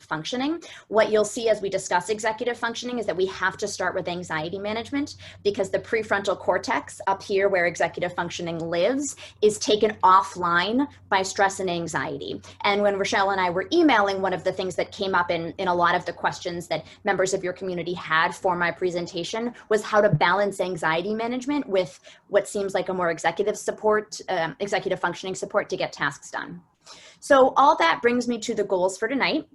functioning. What you'll see as we discuss executive functioning is that we have to start with anxiety management, because the prefrontal cortex up here where executive functioning lives is taken offline by stress and anxiety. And when Rochelle and I were emailing, one of the things that came up in a lot of the questions that members of your community had for my presentation was how to balance anxiety management with what seems like a more executive support, executive functioning support to get tasks done. So all that brings me to the goals for tonight.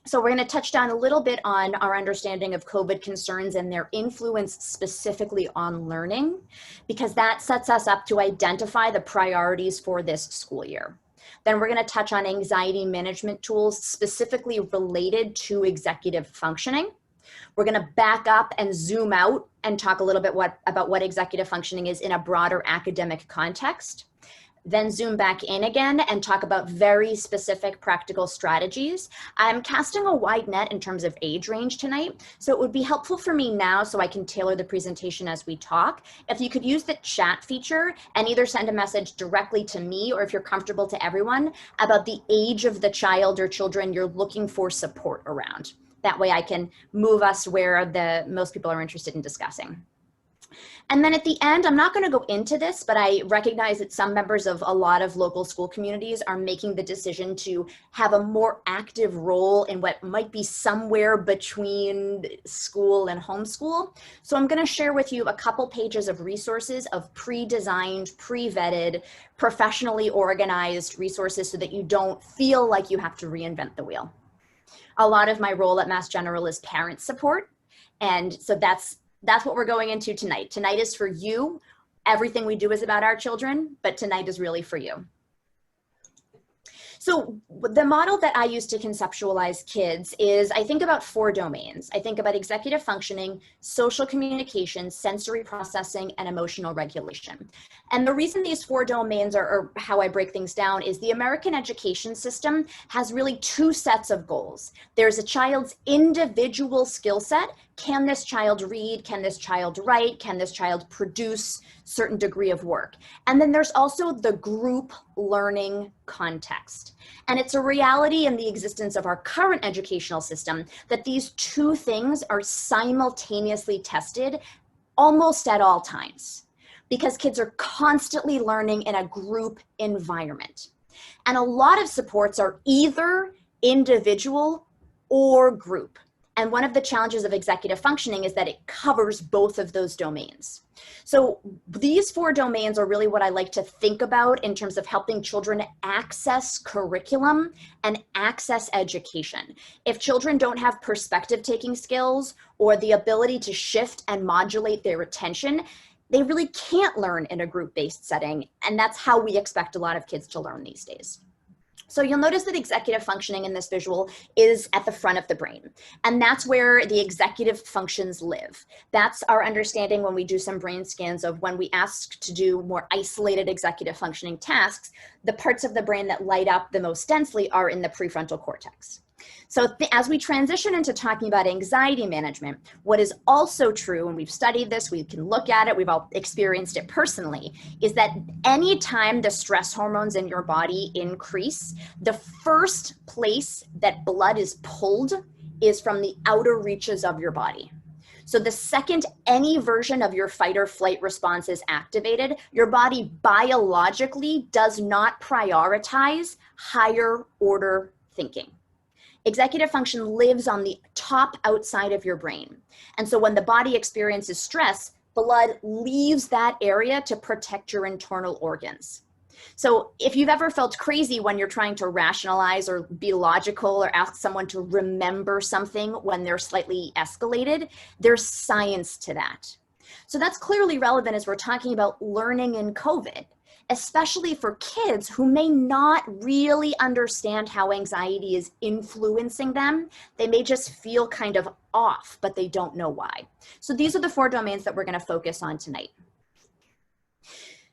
So we're going to touch down a little bit on our understanding of COVID concerns and their influence specifically on learning, because that sets us up to identify the priorities for this school year. Then we're going to touch on anxiety management tools specifically related to executive functioning. We're going to back up and zoom out and talk a little bit about what executive functioning is in a broader academic context. Then zoom back in again and talk about very specific practical strategies. I'm casting a wide net in terms of age range tonight, so it would be helpful for me now so I can tailor the presentation as we talk. If you could use the chat feature and either send a message directly to me, or if you're comfortable to everyone, about the age of the child or children you're looking for support around. That way I can move us where the most people are interested in discussing. And then at the end, I'm not going to go into this, but I recognize that some members of a lot of local school communities are making the decision to have a more active role in what might be somewhere between school and homeschool. So I'm going to share with you a couple pages of resources of pre-designed, pre-vetted, professionally organized resources so that you don't feel like you have to reinvent the wheel. A lot of my role at Mass General is parent support. And so that's what we're going into tonight. Tonight is for you. Everything we do is about our children, but tonight is really for you. So the model that I use to conceptualize kids is, I think about 4 domains. I think about executive functioning, social communication, sensory processing, and emotional regulation. And the reason these 4 domains are how I break things down is the American education system has really 2 sets of goals. There's a child's individual skill set. Can this child read? Can this child write? Can this child produce certain degree of work? And then there's also the group learning context. And it's a reality in the existence of our current educational system that these 2 things are simultaneously tested almost at all times, because kids are constantly learning in a group environment. And a lot of supports are either individual or group. And one of the challenges of executive functioning is that it covers both of those domains. So these 4 domains are really what I like to think about in terms of helping children access curriculum and access education. If children don't have perspective taking skills or the ability to shift and modulate their attention, they really can't learn in a group-based setting. And that's how we expect a lot of kids to learn these days. So you'll notice that executive functioning in this visual is at the front of the brain. And that's where the executive functions live. That's our understanding when we do some brain scans of when we ask to do more isolated executive functioning tasks, the parts of the brain that light up the most densely are in the prefrontal cortex. So as we transition into talking about anxiety management, what is also true, and we've studied this, we can look at it, we've all experienced it personally, is that anytime the stress hormones in your body increase, the first place that blood is pulled is from the outer reaches of your body. So the second any version of your fight or flight response is activated, your body biologically does not prioritize higher order thinking. Executive function lives on the top outside of your brain. And so when the body experiences stress, blood leaves that area to protect your internal organs. So if you've ever felt crazy when you're trying to rationalize or be logical or ask someone to remember something when they're slightly escalated, there's science to that. So that's clearly relevant as we're talking about learning in COVID, especially for kids who may not really understand how anxiety is influencing them. They may just feel kind of off, but they don't know why. So these are the 4 domains that we're going to focus on tonight.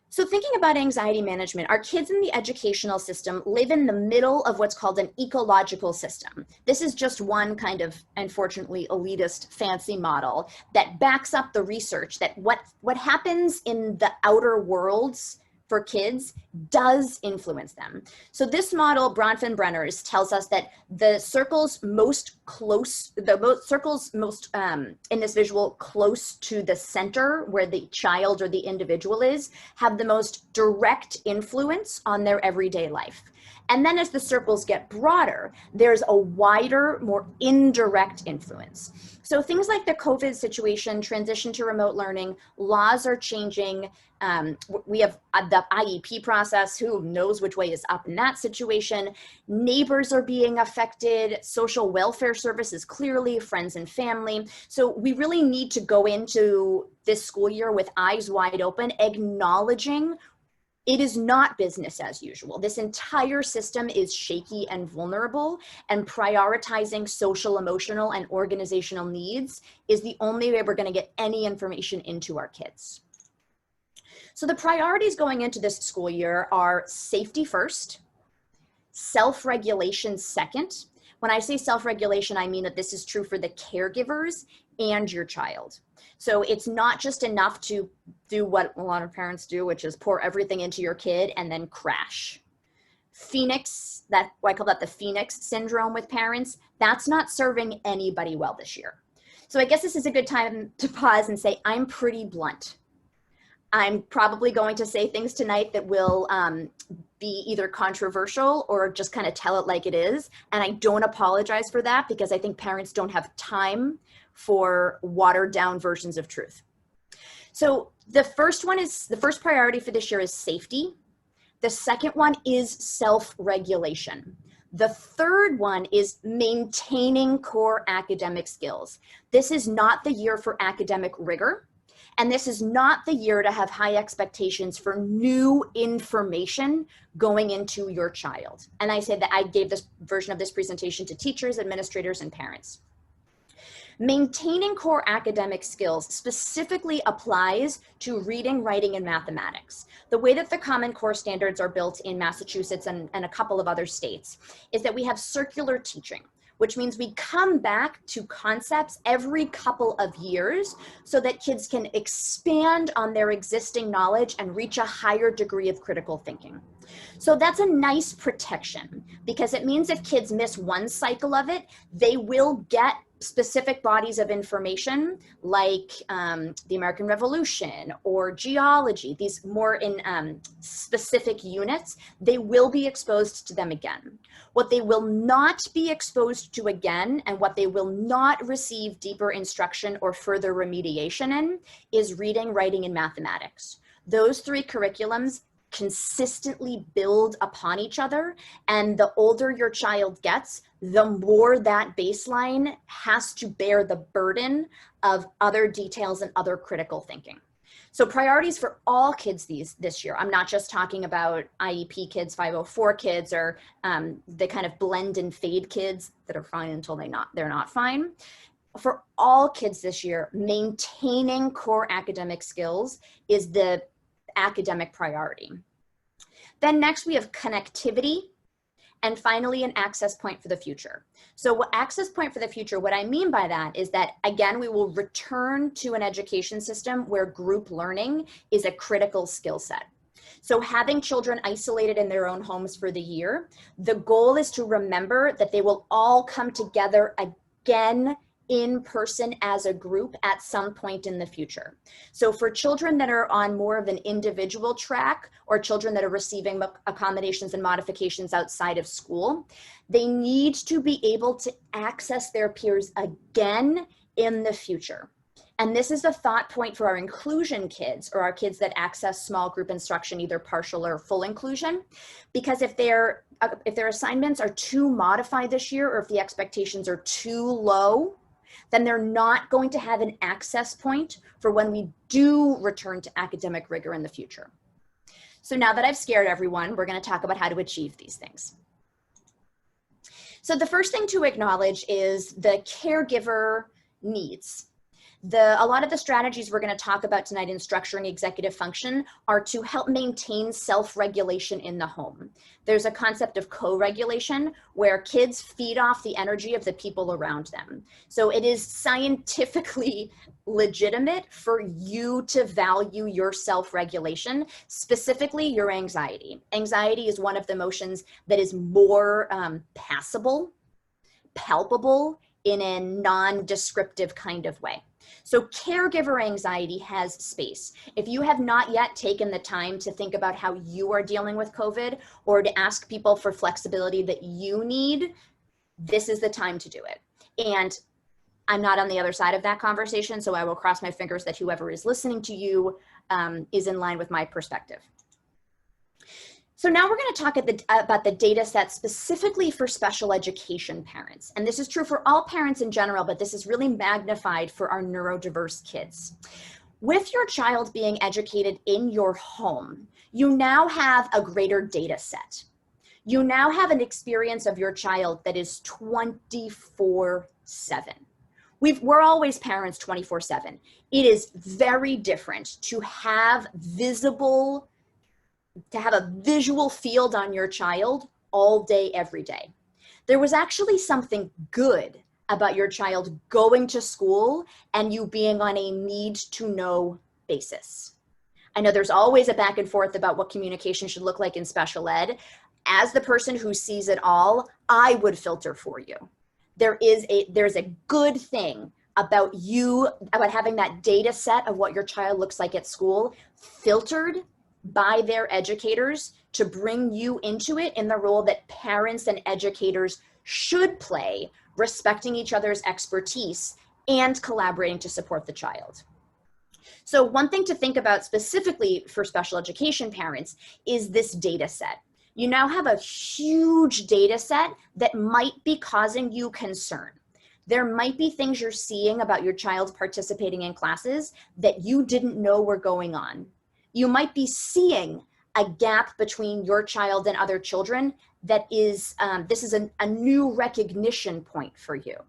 So thinking about anxiety management, our kids in the educational system live in the middle of what's called an ecological system. This is just one kind of, unfortunately, elitist fancy model that backs up the research that what happens in the outer worlds for kids does influence them. So this model, Bronfenbrenner's, tells us that the circles most close, circles most in this visual close to the center where the child or the individual is, have the most direct influence on their everyday life. And then as the circles get broader, there's a wider, more indirect influence. So things like the COVID situation, transition to remote learning, laws are changing. We have the IEP process, who knows which way is up in that situation. Neighbors are being affected, social welfare services, clearly, friends and family. So we really need to go into this school year with eyes wide open, acknowledging it is not business as usual. This entire system is shaky and vulnerable, and prioritizing social, emotional, and organizational needs is the only way we're going to get any information into our kids. So the priorities going into this school year are safety first, self-regulation second. When I say self-regulation, I mean that this is true for the caregivers and your child. So it's not just enough to do what a lot of parents do, which is pour everything into your kid and then crash. Phoenix, I call that the Phoenix syndrome with parents, that's not serving anybody well this year. So I guess this is a good time to pause and say, I'm pretty blunt. I'm probably going to say things tonight that will be either controversial or just kind of tell it like it is. And I don't apologize for that, because I think parents don't have time for watered down versions of truth. So the first priority for this year is safety. The second one is self-regulation. The third one is maintaining core academic skills. This is not the year for academic rigor. And this is not the year to have high expectations for new information going into your child. And I said that I gave this version of this presentation to teachers, administrators, and parents. Maintaining core academic skills specifically applies to reading, writing, and mathematics. The way that the Common Core standards are built in Massachusetts and a couple of other states is that we have circular teaching, which means we come back to concepts every couple of years so that kids can expand on their existing knowledge and reach a higher degree of critical thinking. So that's a nice protection, because it means if kids miss one cycle of it, they will get specific bodies of information like the American Revolution or geology, these more in specific units, they will be exposed to them again. What they will not be exposed to again, and what they will not receive deeper instruction or further remediation in, is reading, writing, and mathematics. Those three curriculums consistently build upon each other, and the older your child gets, the more that baseline has to bear the burden of other details and other critical thinking. So priorities for all kids this year, I'm not just talking about IEP kids, 504 kids, or the kind of blend and fade kids that are fine until they're not fine. For all kids this year, maintaining core academic skills is the academic priority. Then next we have connectivity, and finally an access point for the future. So access point for the future, what I mean by that is that, again, we will return to an education system where group learning is a critical skill set. So having children isolated in their own homes for the year, the goal is to remember that they will all come together again in person as a group at some point in the future. So for children that are on more of an individual track, or children that are receiving accommodations and modifications outside of school, they need to be able to access their peers again in the future. And this is a thought point for our inclusion kids, or our kids that access small group instruction, either partial or full inclusion, because if their assignments are too modified this year, or if the expectations are too low, then they're not going to have an access point for when we do return to academic rigor in the future. So now that I've scared everyone, we're going to talk about how to achieve these things. So the first thing to acknowledge is the caregiver needs. A lot of the strategies we're going to talk about tonight in structuring executive function are to help maintain self-regulation in the home. There's a concept of co-regulation where kids feed off the energy of the people around them. So it is scientifically legitimate for you to value your self-regulation, specifically your anxiety. Anxiety is one of the emotions that is more passable, palpable in a non-descriptive kind of way. So caregiver anxiety has space. If you have not yet taken the time to think about how you are dealing with COVID or to ask people for flexibility that you need, this is the time to do it. And I'm not on the other side of that conversation, so I will cross my fingers that whoever is listening to you is in line with my perspective. So now we're going to talk about the data set specifically for special education parents. And this is true for all parents in general, but this is really magnified for our neurodiverse kids. With your child being educated in your home, you now have a greater data set. You now have an experience of your child that is 24/7. We're always parents 24/7. It is very different to have a visual field on your child all day, every day. There was actually something good about your child going to school and you being on a need to know basis. I know there's always a back and forth about what communication should look like in special ed. As the person who sees it all, I would filter for you. There's a good thing about having that data set of what your child looks like at school filtered by their educators to bring you into it in the role that parents and educators should play, respecting each other's expertise and collaborating to support the child. So one thing to think about specifically for special education parents is this data set. You now have a huge data set that might be causing you concern. There might be things you're seeing about your child participating in classes that you didn't know were going on. You might be seeing a gap between your child and other children that is, this is a new recognition point for you.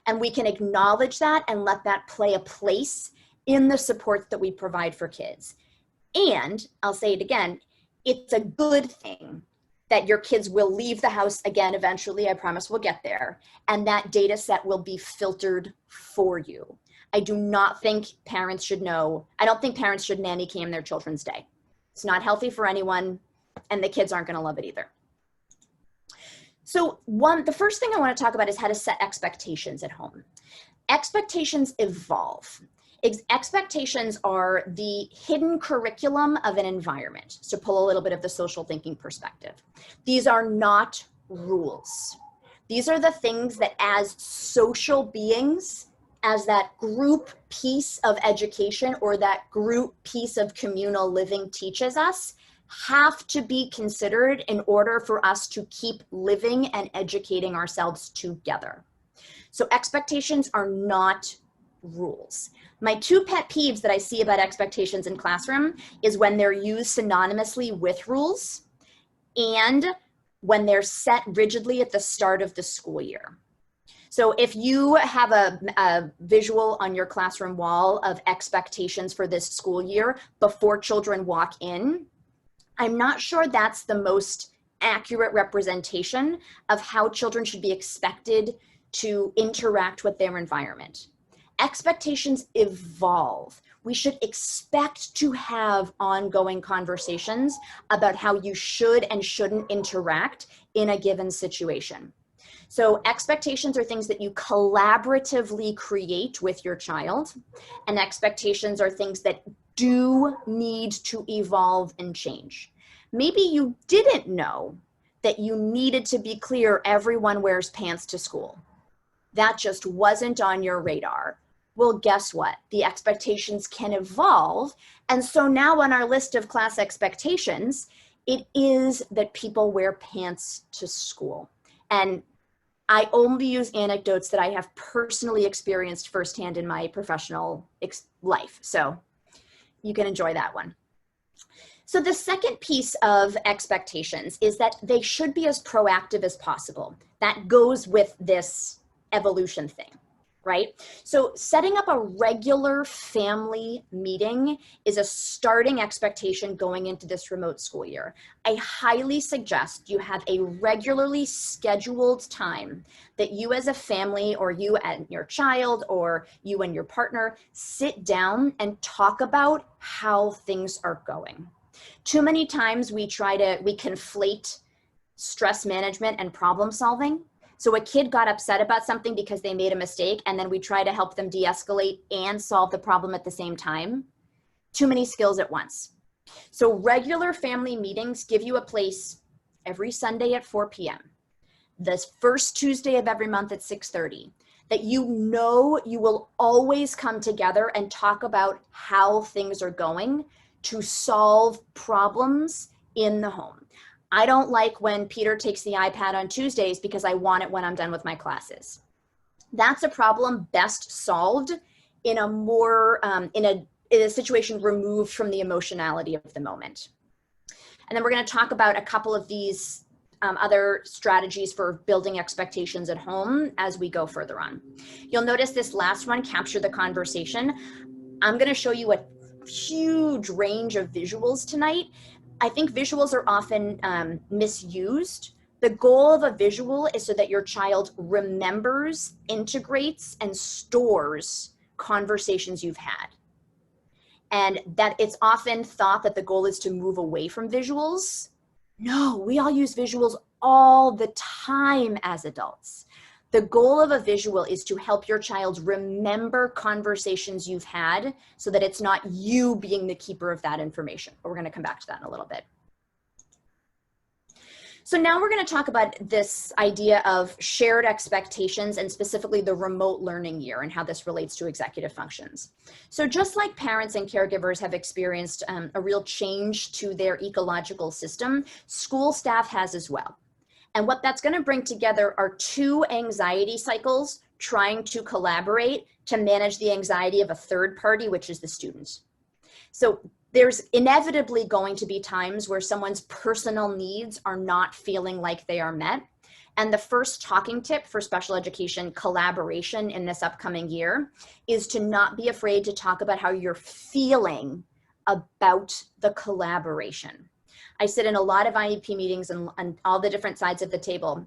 And we can acknowledge that and let that play a place in the support that we provide for kids. And I'll say it again, it's a good thing that your kids will leave the house again eventually. I promise we'll get there. And that data set will be filtered for you. I do not think parents should know. I don't think parents should nanny cam their children's day. It's not healthy for anyone, and the kids aren't going to love it either. So the first thing I want to talk about is how to set expectations at home. Expectations evolve. Expectations are the hidden curriculum of an environment, to pull a little bit of the social thinking perspective. These are not rules. These are the things that as social beings, as that group piece of education or that group piece of communal living teaches us, have to be considered in order for us to keep living and educating ourselves together. So expectations are not rules. My two pet peeves that I see about expectations in classroom is when they're used synonymously with rules and when they're set rigidly at the start of the school year. So if you have a visual on your classroom wall of expectations for this school year before children walk in, I'm not sure that's the most accurate representation of how children should be expected to interact with their environment. Expectations evolve. We should expect to have ongoing conversations about how you should and shouldn't interact in a given situation. So expectations are things that you collaboratively create with your child, and expectations are things that do need to evolve and change. Maybe you didn't know that you needed to be clear everyone wears pants to school. That just wasn't on your radar. Well, guess what? The expectations can evolve. And so now on our list of class expectations, it is that people wear pants to school. And I only use anecdotes that I have personally experienced firsthand in my professional life. So you can enjoy that one. So the second piece of expectations is that they should be as proactive as possible. That goes with this evolution thing. right? So setting up a regular family meeting is a starting expectation going into this remote school year. I highly suggest you have a regularly scheduled time that you as a family, or you and your child, or you and your partner sit down and talk about how things are going. Too many times we conflate stress management and problem solving. So a kid got upset about something because they made a mistake, and then we try to help them de-escalate and solve the problem at the same time. Too many skills at once. So regular family meetings give you a place every Sunday at 4 p.m. The first Tuesday of every month at 6:30, that you know you will always come together and talk about how things are going to solve problems in the home. I don't like when Peter takes the iPad on Tuesdays because I want it when I'm done with my classes. That's a problem best solved in a more, in a situation removed from the emotionality of the moment. And then we're going to talk about a couple of these other strategies for building expectations at home as we go further on. You'll notice this last one, capture the conversation. I'm going to show you a huge range of visuals tonight. I think visuals are often misused. The goal of a visual is so that your child remembers, integrates, and stores conversations you've had. And that it's often thought that the goal is to move away from visuals. No, we all use visuals all the time as adults. The goal of a visual is to help your child remember conversations you've had so that it's not you being the keeper of that information. But we're going to come back to that in a little bit. So now we're going to talk about this idea of shared expectations, and specifically the remote learning year and how this relates to executive functions. So just like parents and caregivers have experienced a real change to their ecological system, school staff has as well. And what that's going to bring together are two anxiety cycles trying to collaborate to manage the anxiety of a third party, which is the student. So there's inevitably going to be times where someone's personal needs are not feeling like they are met. And the first talking tip for special education collaboration in this upcoming year is to not be afraid to talk about how you're feeling about the collaboration. I sit in a lot of IEP meetings on all the different sides of the table,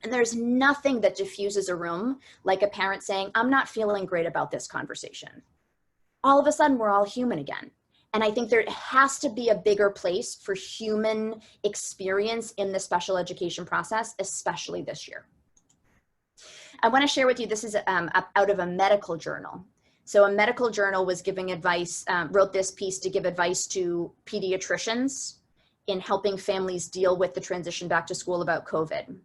and there's nothing that diffuses a room like a parent saying, I'm not feeling great about this conversation. All of a sudden, we're all human again. And I think there has to be a bigger place for human experience in the special education process, especially this year. I want to share with you, this is out of a medical journal. So a medical journal was giving advice, wrote this piece to give advice to pediatricians in helping families deal with the transition back to school about COVID.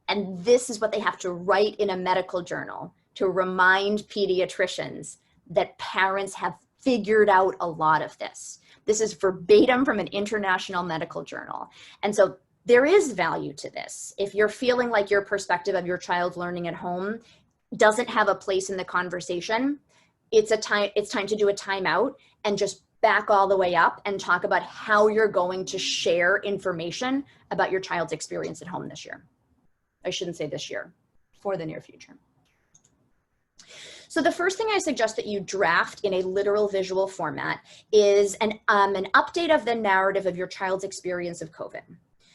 And this is what they have to write in a medical journal to remind pediatricians that parents have figured out a lot of this. This is verbatim from an international medical journal. And so there is value to this. If you're feeling like your perspective of your child learning at home doesn't have a place in the conversation, it's time to do a timeout and just back all the way up and talk about how you're going to share information about your child's experience at home this year. I shouldn't say this year, for the near future. So the first thing I suggest that you draft in a literal visual format is an update of the narrative of your child's experience of COVID.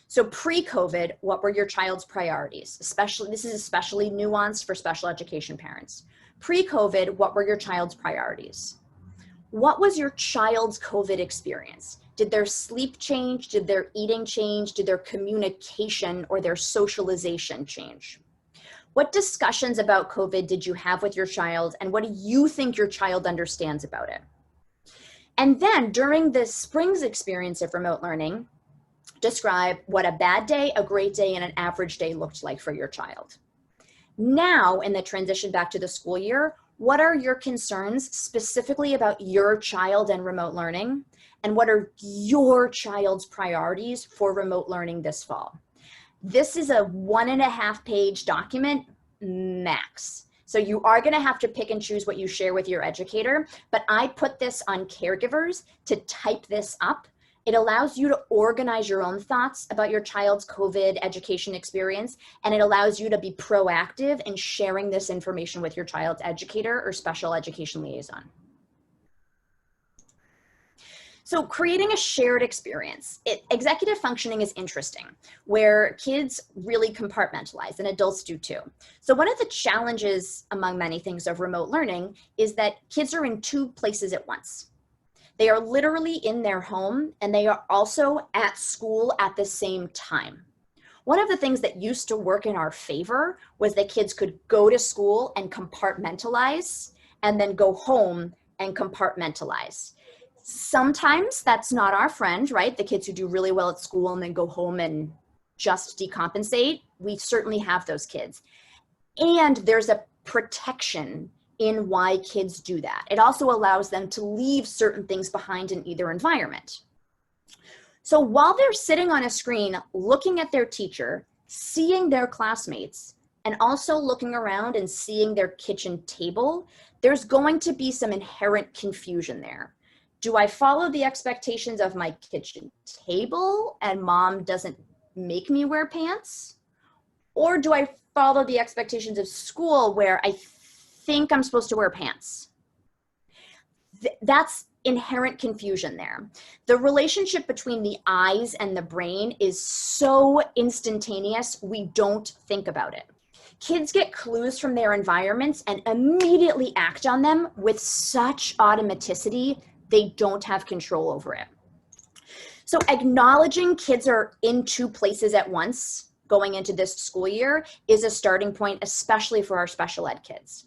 So pre-COVID, what were your child's priorities? This is especially nuanced for special education parents. Pre-COVID, what were your child's priorities? What was your child's COVID experience? Did their sleep change? Did their eating change? Did their communication or their socialization change? What discussions about COVID did you have with your child, and what do you think your child understands about it? And then during the spring's experience of remote learning, describe what a bad day, a great day, and an average day looked like for your child. Now, in the transition back to the school year, what are your concerns specifically about your child and remote learning? And what are your child's priorities for remote learning this fall? This is a 1.5 page document max. So you are going to have to pick and choose what you share with your educator, but I put this on caregivers to type this up It allows you to organize your own thoughts about your child's COVID education experience, and it allows you to be proactive in sharing this information with your child's educator or special education liaison. So creating a shared experience. Executive functioning is interesting, where kids really compartmentalize, and adults do too. So one of the challenges, among many things, of remote learning is that kids are in two places at once. They are literally in their home, and they are also at school at the same time. One of the things that used to work in our favor was that kids could go to school and compartmentalize, and then go home and compartmentalize. Sometimes that's not our friend, right? The kids who do really well at school and then go home and just decompensate. We certainly have those kids. And there's a protection in why kids do that. It also allows them to leave certain things behind in either environment. So while they're sitting on a screen, looking at their teacher, seeing their classmates, and also looking around and seeing their kitchen table, there's going to be some inherent confusion there. Do I follow the expectations of my kitchen table and mom doesn't make me wear pants? Or do I follow the expectations of school where I think I'm supposed to wear pants? That's inherent confusion there. The relationship between the eyes and the brain is so instantaneous, we don't think about it. Kids get clues from their environments and immediately act on them with such automaticity, they don't have control over it. So acknowledging kids are in two places at once going into this school year is a starting point, especially for our special ed kids.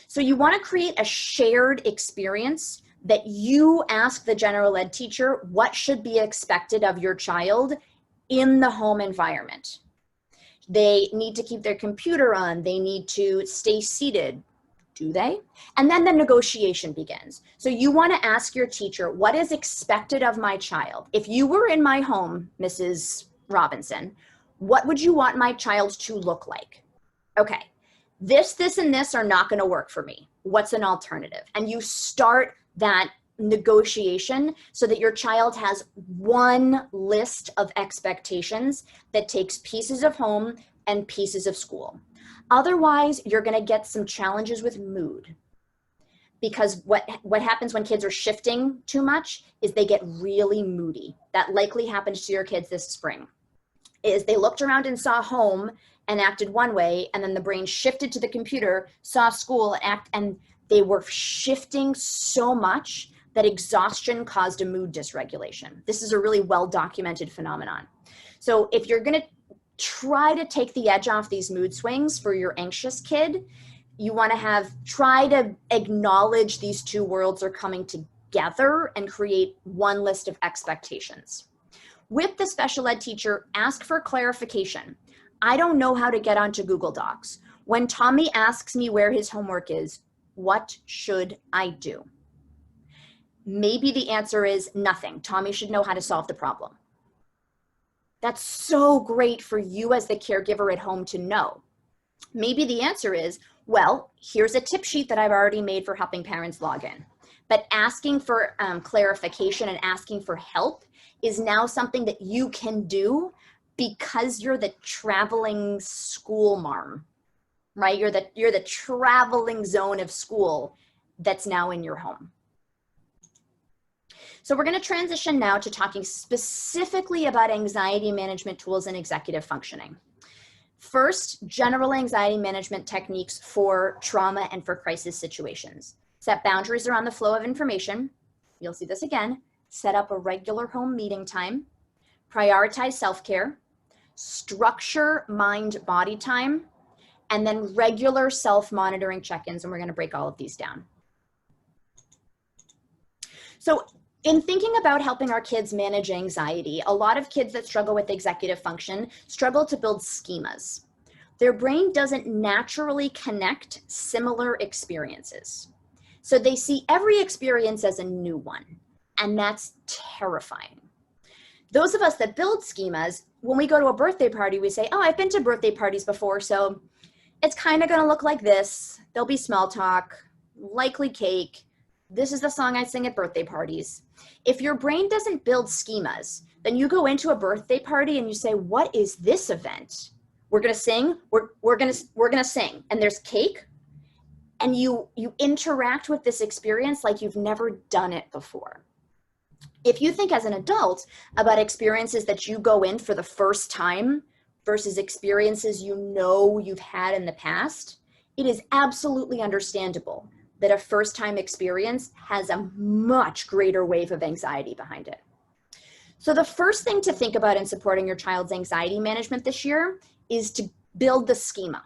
So you want to create a shared experience that you ask the general ed teacher what should be expected of your child in the home environment. They need to keep their computer on. They need to stay seated. Do they? And then the negotiation begins. So you want to ask your teacher, what is expected of my child? If you were in my home, Mrs. Robinson, what would you want my child to look like? Okay, this, and this are not going to work for me. What's an alternative? And you start that negotiation so that your child has one list of expectations that takes pieces of home and pieces of school. Otherwise, you're going to get some challenges with mood, because what happens when kids are shifting too much is they get really moody. That likely happened to your kids this spring, is they looked around and saw home and acted one way, and then the brain shifted to the computer, saw school, and they were shifting so much that exhaustion caused a mood dysregulation. This is a really well-documented phenomenon. So if you're going to try to take the edge off these mood swings for your anxious kid, you want to try to acknowledge these two worlds are coming together and create one list of expectations. With the special ed teacher, ask for clarification. I don't know how to get onto Google Docs. When Tommy asks me where his homework is, what should I do? Maybe the answer is nothing. Tommy should know how to solve the problem. That's so great for you as the caregiver at home to know. Maybe the answer is, well, here's a tip sheet that I've already made for helping parents log in. But asking for clarification and asking for help is now something that you can do because you're the traveling school marm, right? You're the traveling zone of school that's now in your home. So we're going to transition now to talking specifically about anxiety management tools and executive functioning. First, general anxiety management techniques for trauma and for crisis situations. Set boundaries around the flow of information. You'll see this again. Set up a regular home meeting time. Prioritize self-care. Structure mind-body time. And then regular self-monitoring check-ins. And we're going to break all of these down. So in thinking about helping our kids manage anxiety, a lot of kids that struggle with executive function struggle to build schemas. Their brain doesn't naturally connect similar experiences. So they see every experience as a new one, and that's terrifying. Those of us that build schemas, when we go to a birthday party, we say, oh, I've been to birthday parties before, so it's kind of going to look like this. There'll be small talk, likely cake, This is the song I sing at birthday parties. If your brain doesn't build schemas, then you go into a birthday party and you say, what is this event? We're gonna sing, we're gonna sing, and there's cake, and you interact with this experience like you've never done it before. If you think as an adult about experiences that you go in for the first time versus experiences you know you've had in the past, it is absolutely understandable that a first-time experience has a much greater wave of anxiety behind it. So the first thing to think about in supporting your child's anxiety management this year is to build the schema.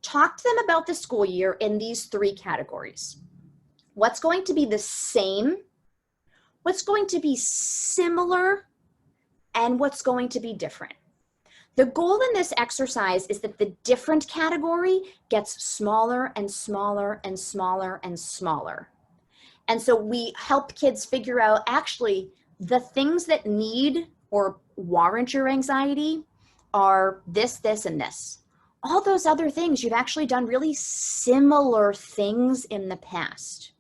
Talk to them about the school year in these 3 categories. What's going to be the same, what's going to be similar, and what's going to be different. The goal in this exercise is that the different category gets smaller and smaller and smaller and smaller. And so we help kids figure out actually the things that need or warrant your anxiety are this, this, and this. All those other things, you've actually done really similar things in the past.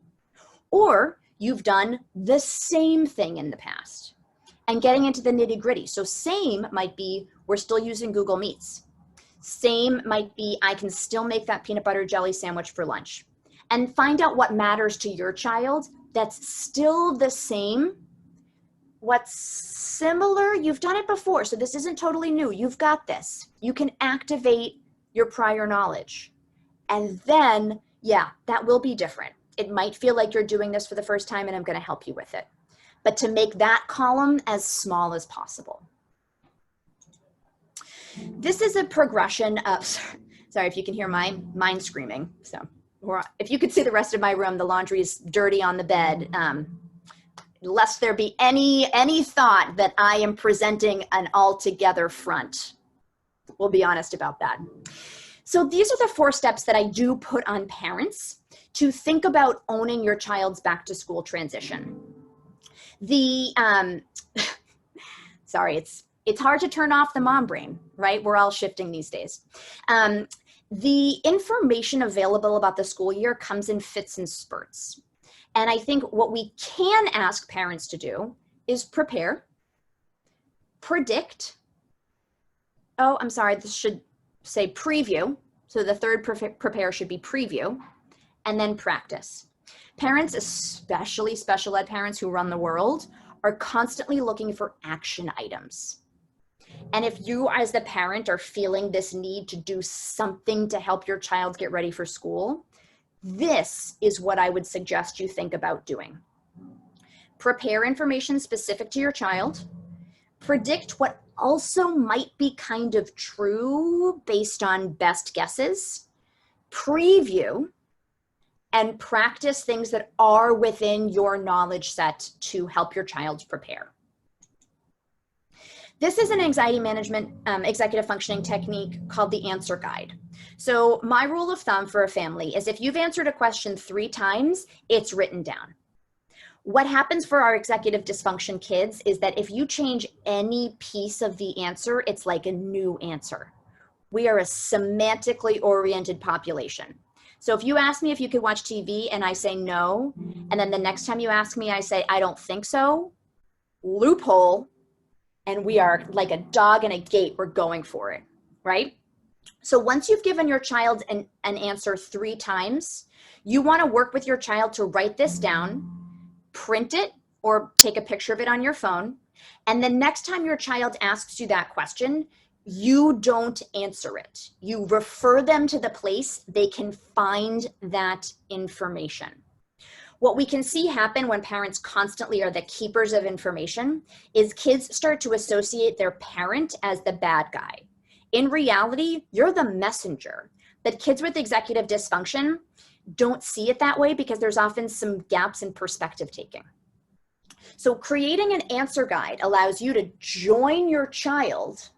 Or you've done the same thing in the past. And getting into the nitty-gritty. So same might be, we're still using Google Meets. Same might be, I can still make that peanut butter jelly sandwich for lunch. And find out what matters to your child that's still the same. What's similar, you've done it before, so this isn't totally new. You've got this. You can activate your prior knowledge. And then, yeah, that will be different. It might feel like you're doing this for the first time and I'm gonna help you with it. But to make that column as small as possible. This is a progression of, sorry if you can hear my mind screaming. So, or if you could see the rest of my room, the laundry is dirty on the bed. Lest there be any thought that I am presenting an all-together front. We'll be honest about that. So these are the 4 steps that I do put on parents to think about owning your child's back-to-school transition. Sorry, it's hard to turn off the mom brain, right? We're all shifting these days. The information available about the school year comes in fits and spurts. And I think what we can ask parents to do is prepare, predict. Oh, I'm sorry, this should say preview. So the third prepare should be preview, and then practice. Parents, especially special ed parents who run the world, are constantly looking for action items. And if you as the parent are feeling this need to do something to help your child get ready for school, this is what I would suggest you think about doing. Prepare information specific to your child. Predict what also might be kind of true based on best guesses. Preview and practice things that are within your knowledge set to help your child prepare. This is an anxiety management executive functioning technique called the answer guide. So my rule of thumb for a family is if you've answered a question 3 times, it's written down. What happens for our executive dysfunction kids is that if you change any piece of the answer, it's like a new answer. We are a semantically oriented population. So if you ask me if you could watch TV and I say no, and then the next time you ask me, I say, I don't think so, loophole, and we are like a dog in a gate, we're going for it, right? So once you've given your child an answer 3 times, you want to work with your child to write this down, print it, or take a picture of it on your phone. And the next time your child asks you that question, you don't answer it. You refer them to the place they can find that information. What we can see happen when parents constantly are the keepers of information is kids start to associate their parent as the bad guy. In reality, you're the messenger. But kids with executive dysfunction don't see it that way because there's often some gaps in perspective taking. So creating an answer guide allows you to join your child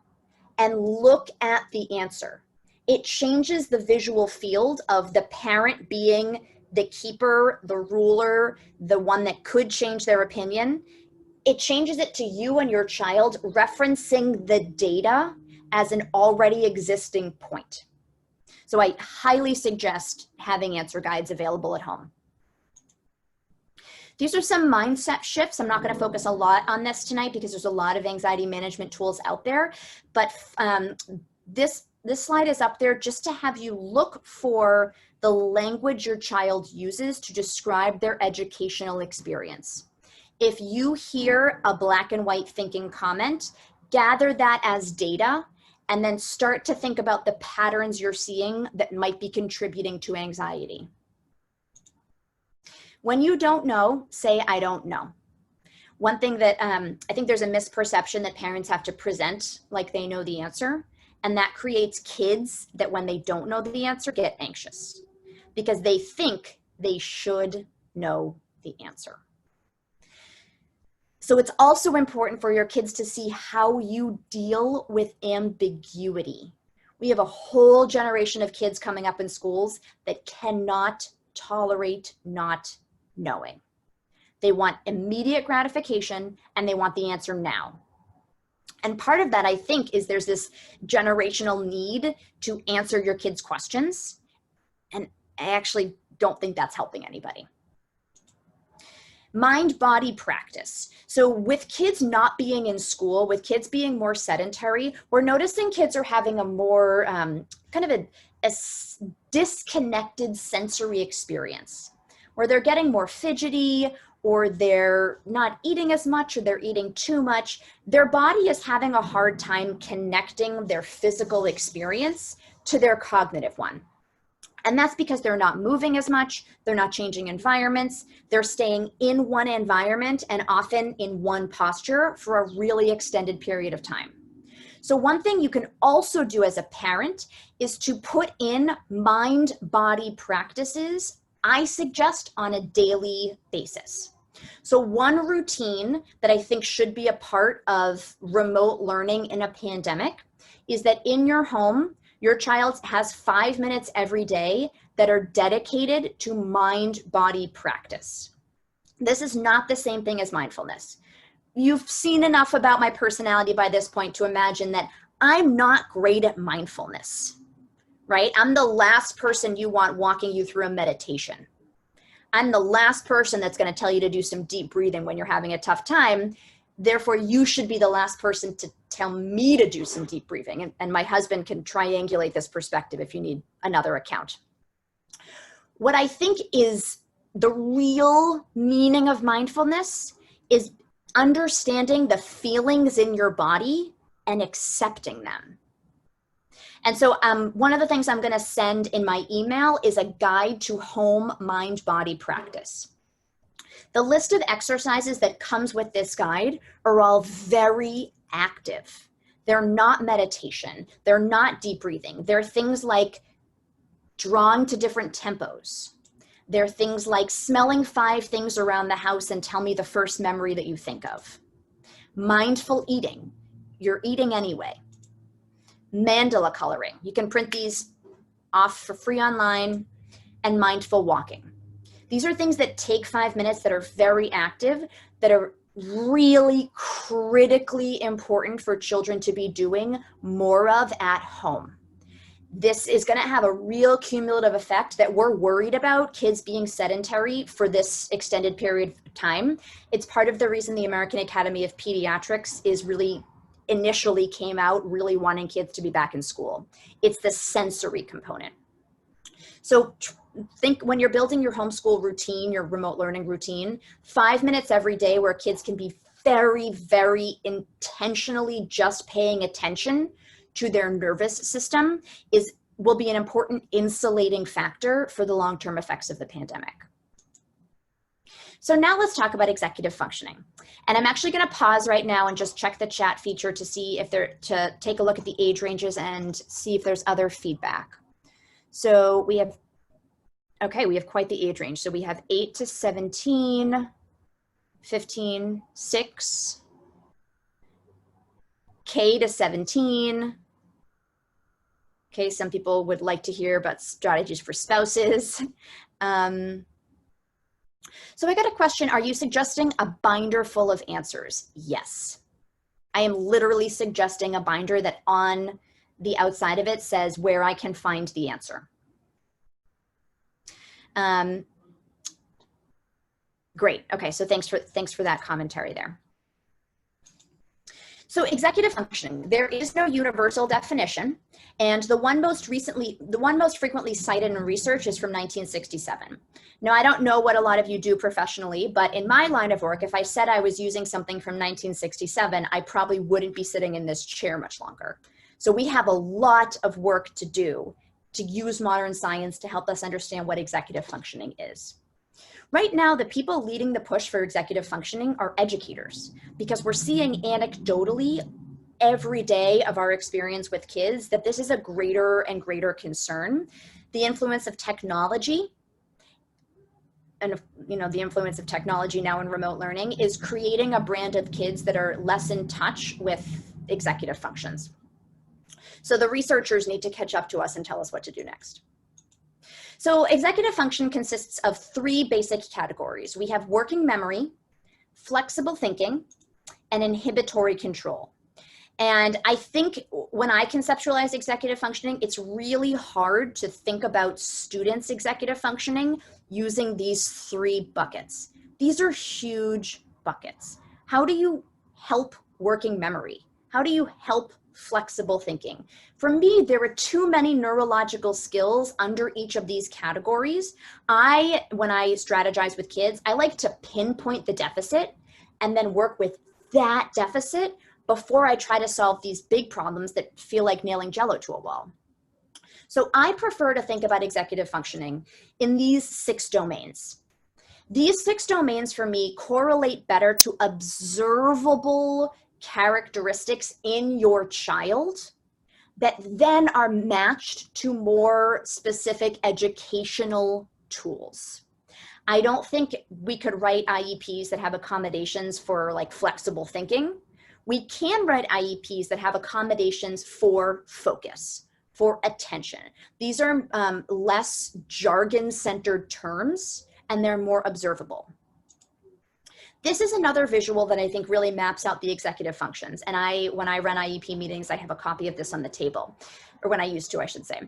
and look at the answer. It changes the visual field of the parent being the keeper, the ruler, the one that could change their opinion. It changes it to you and your child referencing the data as an already existing point. So I highly suggest having answer guides available at home. These are some mindset shifts. I'm not going to focus a lot on this tonight because there's a lot of anxiety management tools out there, but this slide is up there just to have you look for the language your child uses to describe their educational experience. If you hear a black and white thinking comment, gather that as data and then start to think about the patterns you're seeing that might be contributing to anxiety. When you don't know, say, I don't know. One thing that I think there's a misperception that parents have to present like they know the answer, and that creates kids that when they don't know the answer get anxious because they think they should know the answer. So it's also important for your kids to see how you deal with ambiguity. We have a whole generation of kids coming up in schools that cannot tolerate not knowing. They want immediate gratification and they want the answer now. And part of that, I think, is there's this generational need to answer your kids' questions. And I actually don't think that's helping anybody. Mind-body practice. So with kids not being in school, with kids being more sedentary, we're noticing kids are having a more kind of a disconnected sensory experience where they're getting more fidgety or they're not eating as much or they're eating too much. Their body is having a hard time connecting their physical experience to their cognitive one. And that's because they're not moving as much, they're not changing environments, they're staying in one environment and often in one posture for a really extended period of time. So one thing you can also do as a parent is to put in mind-body practices, I suggest, on a daily basis. So one routine that I think should be a part of remote learning in a pandemic is that in your home, your child has 5 minutes every day that are dedicated to mind-body practice. This is not the same thing as mindfulness. You've seen enough about my personality by this point to imagine that I'm not great at mindfulness, right? I'm the last person you want walking you through a meditation. I'm the last person that's going to tell you to do some deep breathing when you're having a tough time. Therefore, you should be the last person to tell me to do some deep breathing. And my husband can triangulate this perspective if you need another account. What I think is the real meaning of mindfulness is understanding the feelings in your body and accepting them. And so one of the things I'm going to send in my email is a guide to home mind-body practice. The list of exercises that comes with this guide are all very active. They're not meditation. They're not deep breathing. They're things like drawing to different tempos. They're things like smelling 5 things around the house and tell me the first memory that you think of. Mindful eating. You're eating anyway. Mandala coloring. You can print these off for free online. And mindful walking. These are things that take 5 minutes that are very active, that are really critically important for children to be doing more of at home. This is going to have a real cumulative effect that we're worried about kids being sedentary for this extended period of time. It's part of the reason the American Academy of Pediatrics is really initially came out really wanting kids to be back in school. It's the sensory component. So think when you're building your homeschool routine, your remote learning routine, 5 minutes every day where kids can be very, very intentionally just paying attention to their nervous system will be an important insulating factor for the long-term effects of the pandemic. So now let's talk about executive functioning. And I'm actually going to pause right now and just check the chat feature to see if to take a look at the age ranges and see if there's other feedback. So we have quite the age range. So we have 8 to 17, 15, 6, K to 17. Okay, some people would like to hear about strategies for spouses. So I got a question, are you suggesting a binder full of answers? Yes. I am literally suggesting a binder that on the outside of it says where I can find the answer. Great. Okay, so thanks for that commentary there. So executive functioning, there is no universal definition, and the one most frequently cited in research is from 1967. Now, I don't know what a lot of you do professionally, but in my line of work, if I said I was using something from 1967, I probably wouldn't be sitting in this chair much longer. So we have a lot of work to do to use modern science to help us understand what executive functioning is. Right now, the people leading the push for executive functioning are educators, because we're seeing anecdotally every day of our experience with kids that this is a greater and greater concern. The influence of technology, and the influence of technology now in remote learning is creating a brand of kids that are less in touch with executive functions. So the researchers need to catch up to us and tell us what to do next. So executive function consists of three basic categories. We have working memory, flexible thinking, and inhibitory control. And I think when I conceptualize executive functioning, it's really hard to think about students' executive functioning using these three buckets. These are huge buckets. How do you help working memory? How do you help flexible thinking? For me, there are too many neurological skills under each of these categories. When I strategize with kids, I like to pinpoint the deficit and then work with that deficit before I try to solve these big problems that feel like nailing Jell-O to a wall. So I prefer to think about executive functioning in these 6 domains. These 6 domains for me correlate better to observable characteristics in your child that then are matched to more specific educational tools. I don't think we could write IEPs that have accommodations for like flexible thinking. We can write IEPs that have accommodations for focus, for attention. These are less jargon-centered terms, and they're more observable. This is another visual that I think really maps out the executive functions. And when I run IEP meetings, I have a copy of this on the table, or when I used to, I should say.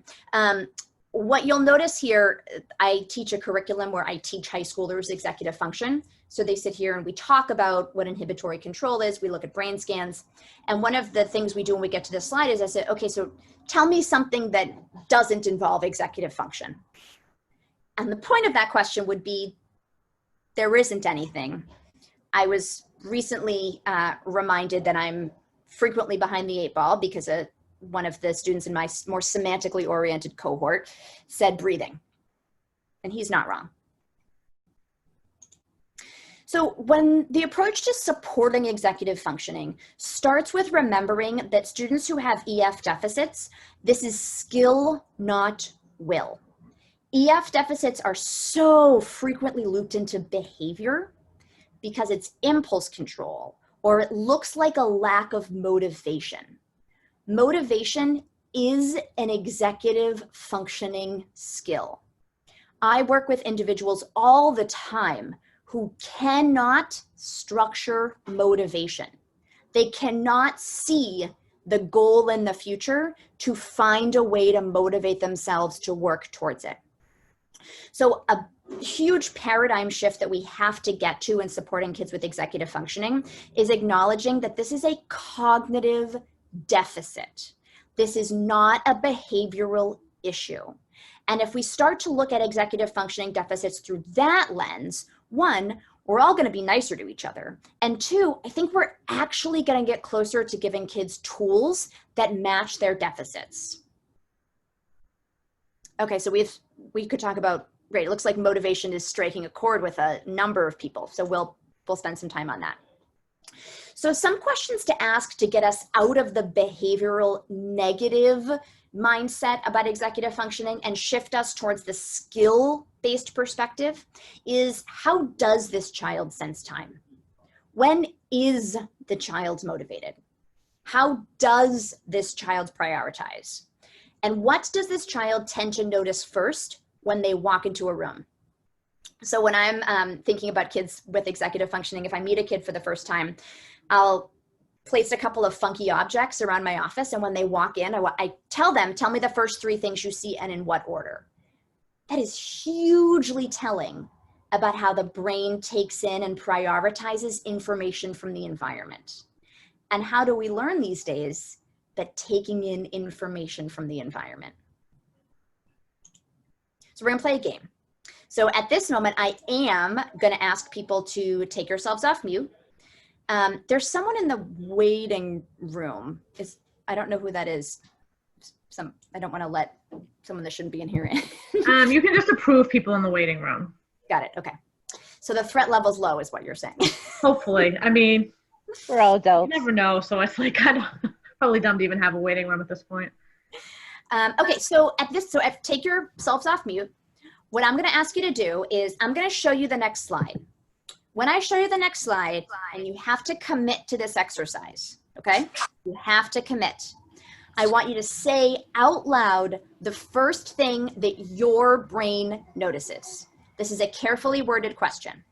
What you'll notice here, I teach a curriculum where I teach high schoolers executive function. So they sit here and we talk about what inhibitory control is. We look at brain scans. And one of the things we do when we get to this slide is I say, okay, so tell me something that doesn't involve executive function. And the point of that question would be, there isn't anything. I was recently reminded that I'm frequently behind the 8 ball because one of the students in my more semantically oriented cohort said breathing, and he's not wrong. So when the approach to supporting executive functioning starts with remembering that students who have EF deficits, this is skill, not will. EF deficits are so frequently looped into behavior because it's impulse control, or it looks like a lack of motivation. Motivation is an executive functioning skill. I work with individuals all the time who cannot structure motivation. They cannot see the goal in the future to find a way to motivate themselves to work towards it. So a huge paradigm shift that we have to get to in supporting kids with executive functioning is acknowledging that this is a cognitive deficit. This is not a behavioral issue. And if we start to look at executive functioning deficits through that lens, 1, we're all going to be nicer to each other. And 2, I think we're actually going to get closer to giving kids tools that match their deficits. Okay, so we could talk about, great, it looks like motivation is striking a chord with a number of people. So we'll spend some time on that. So some questions to ask to get us out of the behavioral negative mindset about executive functioning and shift us towards the skill-based perspective is, how does this child sense time? When is the child motivated? How does this child prioritize? And what does this child tend to notice first when they walk into a room? So when I'm thinking about kids with executive functioning, if I meet a kid for the first time, I'll place a couple of funky objects around my office. And when they walk in, I tell them, tell me the first 3 things you see and in what order. That is hugely telling about how the brain takes in and prioritizes information from the environment. And how do we learn these days that taking in information from the environment? So we're gonna play a game. So at this moment, I am gonna ask people to take yourselves off mute. There's someone in the waiting room. I don't know who that is. I don't wanna let someone that shouldn't be in here in. You can just approve people in the waiting room. Got it, okay. So the threat level's low is what you're saying. Hopefully. I mean, we're all adults. You never know, so it's like kind of probably dumb to even have a waiting room at this point. Okay, so take yourselves off mute. What I'm gonna ask you to do is I'm gonna show you the next slide. When I show you the next slide, and you have to commit to this exercise, okay? You have to commit. I want you to say out loud the first thing that your brain notices. This is a carefully worded question.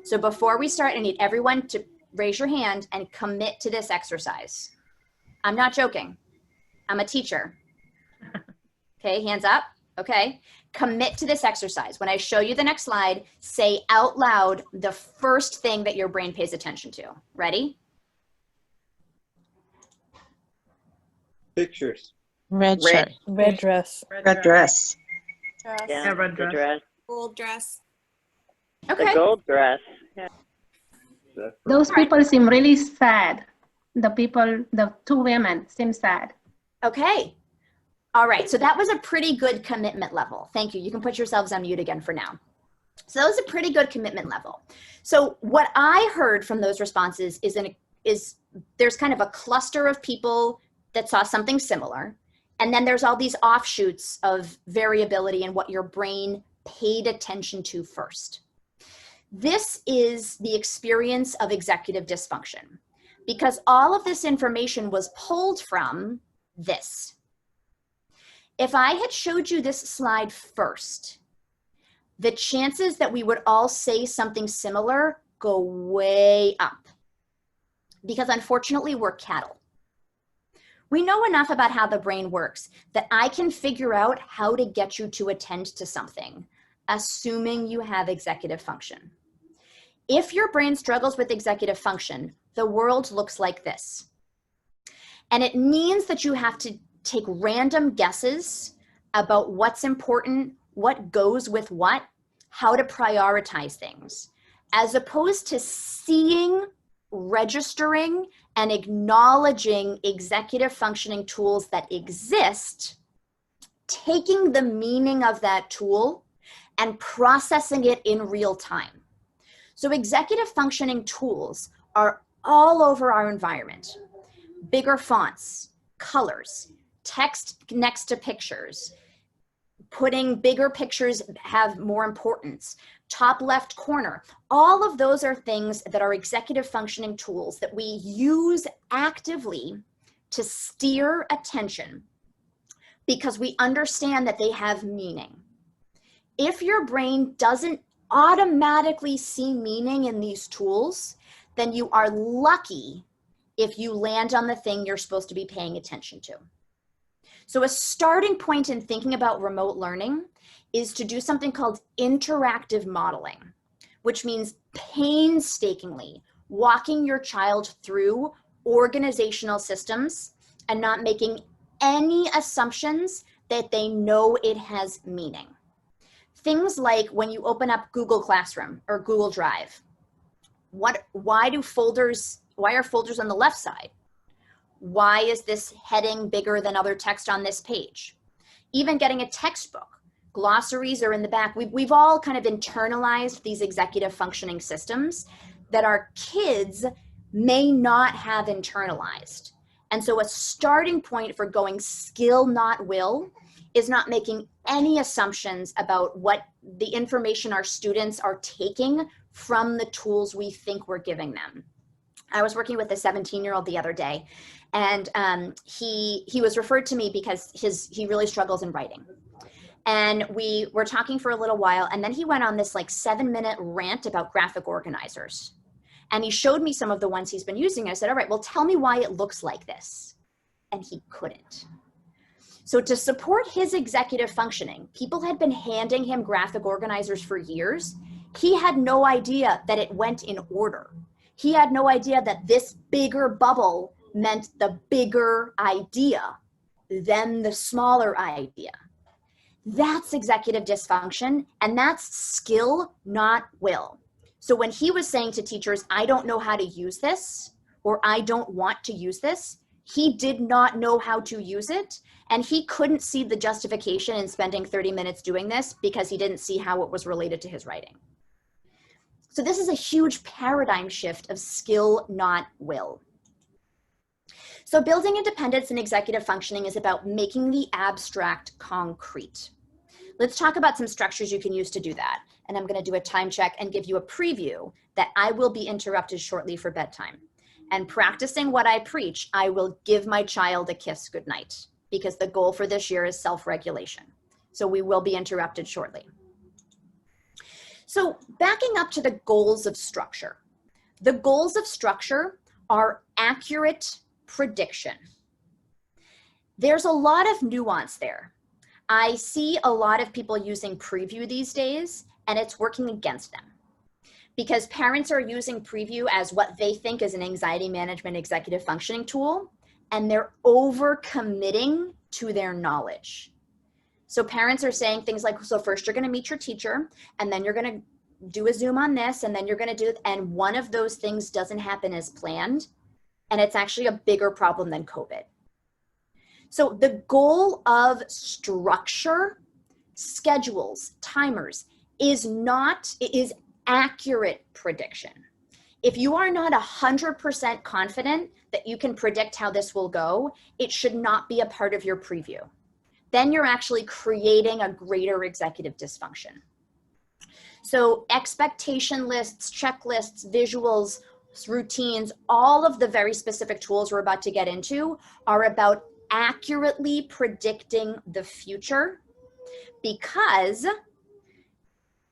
So before we start, I need everyone to raise your hand and commit to this exercise. I'm not joking. I'm a teacher. Okay, hands up. Okay, commit to this exercise. When I show you the next slide, say out loud the first thing that your brain pays attention to. Ready? Pictures. Red shirt. Red dress. Red dress. Yeah, red dress. Gold dress. Okay. The gold dress. Yeah. Those people seem really sad. The two women seem sad. Okay. All right. So that was a pretty good commitment level. Thank you. You can put yourselves on mute again for now. So that was a pretty good commitment level. So what I heard from those responses is there's kind of a cluster of people that saw something similar. And then there's all these offshoots of variability in what your brain paid attention to first. This is the experience of executive dysfunction, because all of this information was pulled from this. If I had showed you this slide first, the chances that we would all say something similar go way up, because unfortunately we're cattle. We know enough about how the brain works that I can figure out how to get you to attend to something, assuming you have executive function. If your brain struggles with executive function, the world looks like this. And it means that you have to take random guesses about what's important, what goes with what, how to prioritize things, as opposed to seeing, registering, and acknowledging executive functioning tools that exist, taking the meaning of that tool and processing it in real time. So executive functioning tools are all over our environment. Bigger fonts, colors, text next to pictures, putting bigger pictures have more importance, top left corner. All of those are things that are executive functioning tools that we use actively to steer attention because we understand that they have meaning. If your brain doesn't automatically see meaning in these tools, then you are lucky if you land on the thing you're supposed to be paying attention to. So a starting point in thinking about remote learning is to do something called interactive modeling, which means painstakingly walking your child through organizational systems and not making any assumptions that they know it has meaning. Things like when you open up Google Classroom or Google Drive, why are folders on the left side? Why is this heading bigger than other text on this page? Even getting a textbook, glossaries are in the back. We've all kind of internalized these executive functioning systems that our kids may not have internalized. And so a starting point for going skill, not will, is not making any assumptions about what the information our students are taking from the tools we think we're giving them. I was working with a 17-year-old the other day, and he was referred to me because he really struggles in writing. And we were talking for a little while, and then he went on this like 7-minute rant about graphic organizers. And he showed me some of the ones he's been using. I said, all right, well, tell me why it looks like this. And he couldn't. So to support his executive functioning, people had been handing him graphic organizers for years. He had no idea that it went in order. He had no idea that this bigger bubble meant the bigger idea than the smaller idea. That's executive dysfunction, and that's skill, not will. So when he was saying to teachers, I don't know how to use this, or I don't want to use this, he did not know how to use it, and he couldn't see the justification in spending 30 minutes doing this because he didn't see how it was related to his writing. So this is a huge paradigm shift of skill, not will. So building independence and executive functioning is about making the abstract concrete. Let's talk about some structures you can use to do that. And I'm going to do a time check and give you a preview that I will be interrupted shortly for bedtime. And practicing what I preach, I will give my child a kiss goodnight, because the goal for this year is self-regulation. So we will be interrupted shortly. So backing up to the goals of structure. The goals of structure are accurate prediction. There's a lot of nuance there. I see a lot of people using preview these days, and it's working against them, because parents are using preview as what they think is an anxiety management executive functioning tool, and they're over-committing to their knowledge. So parents are saying things like, so first you're going to meet your teacher, and then you're going to do a Zoom on this, and then you're going to do it, and one of those things doesn't happen as planned, and it's actually a bigger problem than COVID. So the goal of structure, schedules, timers is accurate prediction. If you are not 100% confident that you can predict how this will go, it should not be a part of your preview. Then you're actually creating a greater executive dysfunction. So expectation lists, checklists, visuals, routines, all of the very specific tools we're about to get into are about accurately predicting the future, because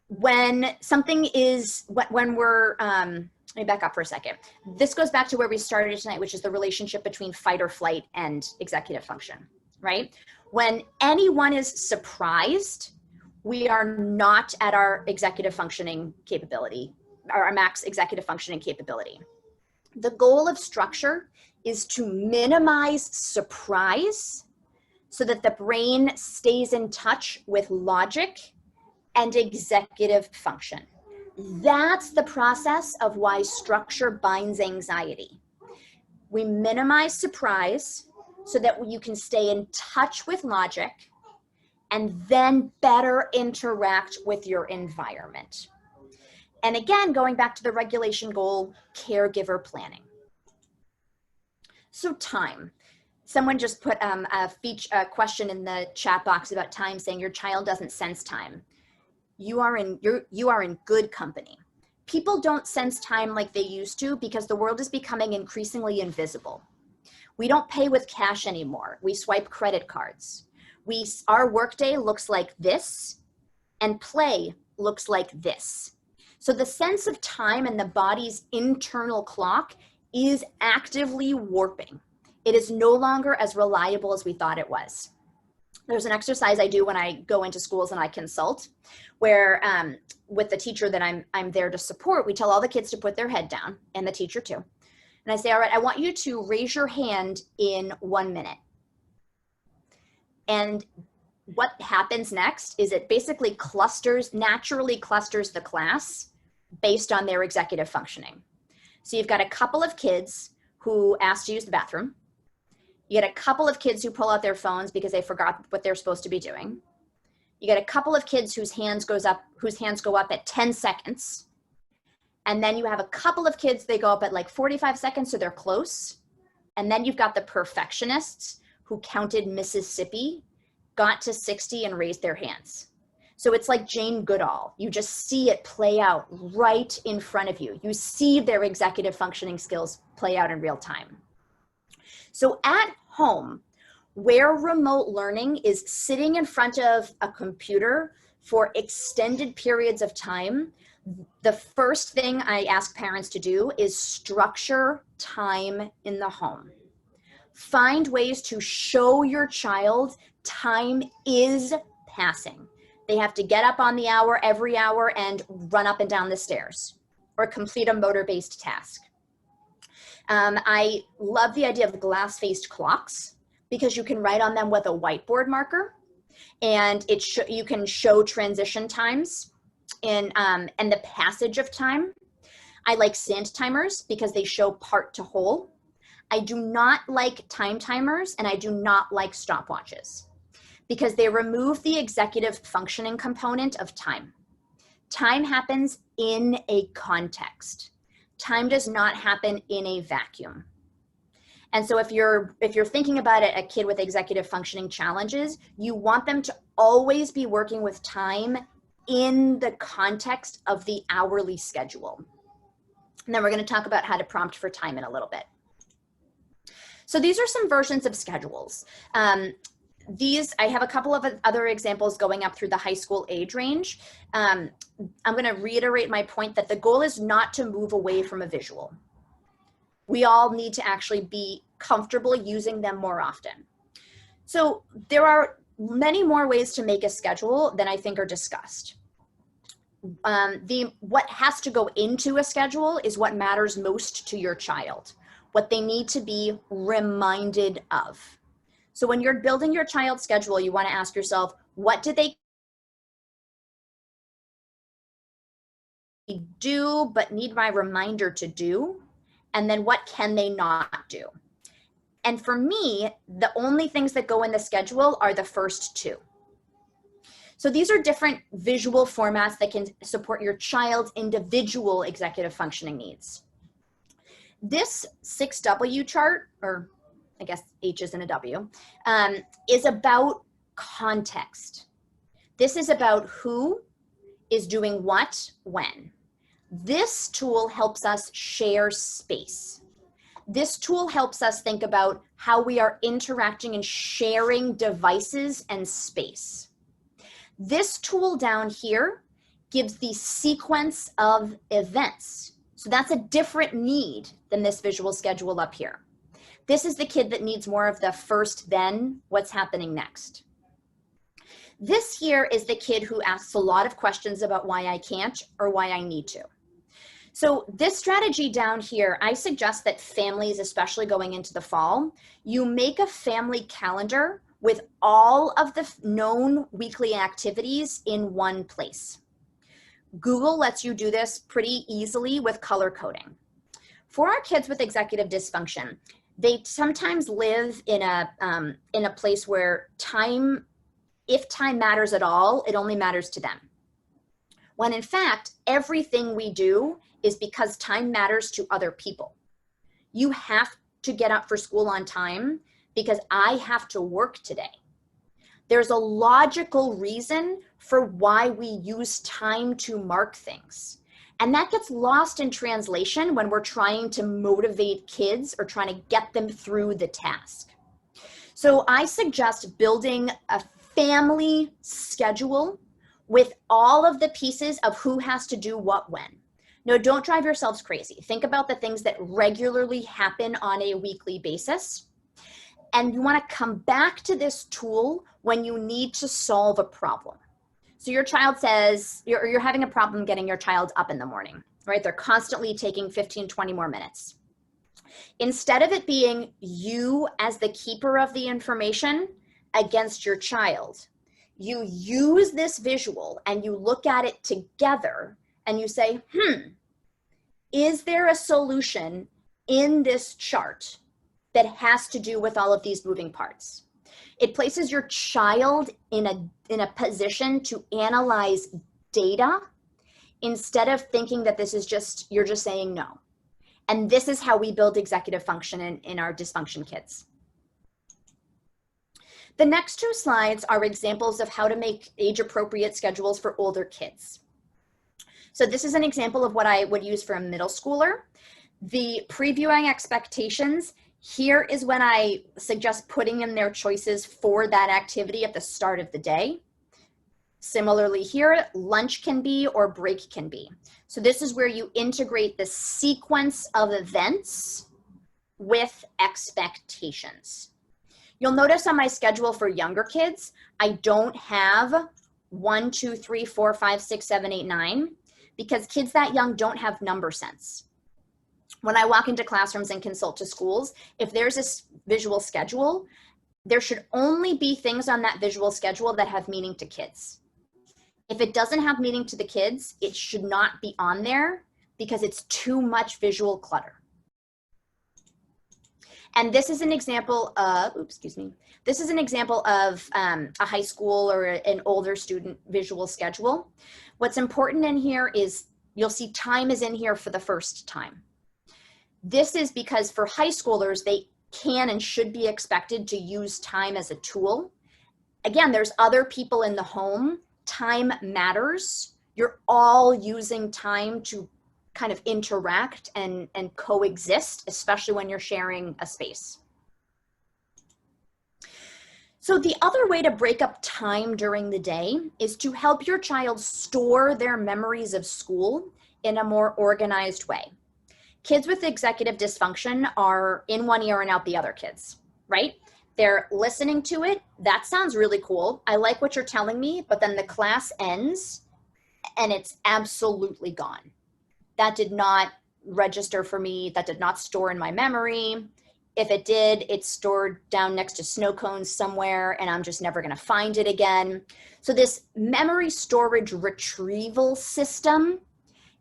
when something is, when we're, let me back up for a second. This goes back to where we started tonight, which is the relationship between fight or flight and executive function, right? When anyone is surprised, we are not at our executive functioning capability, or our max executive functioning capability. The goal of structure is to minimize surprise so that the brain stays in touch with logic and executive function. That's the process of why structure binds anxiety. We minimize surprise so that you can stay in touch with logic and then better interact with your environment. And again, going back to the regulation goal, caregiver planning. So time. Someone just put a question in the chat box about time, saying your child doesn't sense time. You are in good company. People don't sense time like they used to because the world is becoming increasingly invisible. We don't pay with cash anymore. We swipe credit cards. Our workday looks like this, and play looks like this. So the sense of time and the body's internal clock is actively warping. It is no longer as reliable as we thought it was. There's an exercise I do when I go into schools and I consult, where with the teacher that I'm there to support, we tell all the kids to put their head down, and the teacher too. And I say, all right, I want you to raise your hand in 1 minute. And what happens next is it basically naturally clusters the class based on their executive functioning. So you've got a couple of kids who ask to use the bathroom. You get a couple of kids who pull out their phones because they forgot what they're supposed to be doing. You get a couple of kids whose hands go up at 10 seconds. And then you have a couple of kids, they go up at like 45 seconds, so they're close. And then you've got the perfectionists who counted Mississippi, got to 60 and raised their hands. So it's like Jane Goodall. You just see it play out right in front of you. You see their executive functioning skills play out in real time. So at home, where remote learning is sitting in front of a computer for extended periods of time, the first thing I ask parents to do is structure time in the home. Find ways to show your child time is passing. They have to get up on the hour every hour and run up and down the stairs or complete a motor-based task. I love the idea of glass-faced clocks because you can write on them with a whiteboard marker, and you can show transition times and the passage of time. I like sand timers because they show part to whole. I do not like time timers, and I do not like stopwatches because they remove the executive functioning component of time. Time happens in a context. Time does not happen in a vacuum. And so if you're thinking about it, a kid with executive functioning challenges, you want them to always be working with time in the context of the hourly schedule. And then we're going to talk about how to prompt for time in a little bit. So these are some versions of schedules. I have a couple of other examples going up through the high school age range. I'm going to reiterate my point that the goal is not to move away from a visual. We all need to actually be comfortable using them more often. So there are many more ways to make a schedule than I think are discussed. What has to go into a schedule is what matters most to your child, what they need to be reminded of. So when you're building your child's schedule, you want to ask yourself, what do they do but need my reminder to do? And then what can they not do? And for me, the only things that go in the schedule are the first two. So these are different visual formats that can support your child's individual executive functioning needs. This 6W chart, or I guess H isn't a W, is about context. This is about who is doing what, when. This tool helps us share space. This tool helps us think about how we are interacting and sharing devices and space. This tool down here gives the sequence of events. So that's a different need than this visual schedule up here. This is the kid that needs more of the first, then, what's happening next. This here is the kid who asks a lot of questions about why I can't or why I need to. So this strategy down here, I suggest that families, especially going into the fall, you make a family calendar with all of the known weekly activities in one place. Google lets you do this pretty easily with color coding. For our kids with executive dysfunction, they sometimes live in a place where time, if time matters at all, it only matters to them. When in fact, everything we do is because time matters to other people. You have to get up for school on time because I have to work today. There's a logical reason for why we use time to mark things. And that gets lost in translation when we're trying to motivate kids or trying to get them through the task. So I suggest building a family schedule with all of the pieces of who has to do what when. No, don't drive yourselves crazy. Think about the things that regularly happen on a weekly basis. And you want to come back to this tool when you need to solve a problem. So your child says, you're having a problem getting your child up in the morning, right? They're constantly taking 15, 20 more minutes. Instead of it being you as the keeper of the information against your child, you use this visual and you look at it together and you say, is there a solution in this chart that has to do with all of these moving parts? It places your child in a position to analyze data instead of thinking that this is just, you're just saying no. And this is how we build executive function in our dysfunction kids. The next two slides are examples of how to make age-appropriate schedules for older kids. So this is an example of what I would use for a middle schooler. The previewing expectations, here is when I suggest putting in their choices for that activity at the start of the day. Similarly here, lunch can be or break can be. So this is where you integrate the sequence of events with expectations. You'll notice on my schedule for younger kids, I don't have 1, 2, 3, 4, 5, 6, 7, 8, 9, because kids that young don't have number sense. When I walk into classrooms and consult to schools, if there's a visual schedule, there should only be things on that visual schedule that have meaning to kids. If it doesn't have meaning to the kids, it should not be on there because it's too much visual clutter. And this is an example of, this is an example of a high school or an older student visual schedule. What's important in here is you'll see time is in here for the first time. This is because for high schoolers, they can and should be expected to use time as a tool. Again, there's other people in the home. Time matters. You're all using time to kind of interact and coexist, especially when you're sharing a space. So the other way to break up time during the day is to help your child store their memories of school in a more organized way. Kids with executive dysfunction are in one ear and out the other kids, right? They're listening to it. That sounds really cool. I like what you're telling me, but then the class ends and it's absolutely gone. That did not register for me. That did not store in my memory. If it did, it's stored down next to snow cones somewhere and I'm just never gonna find it again. So this memory storage retrieval system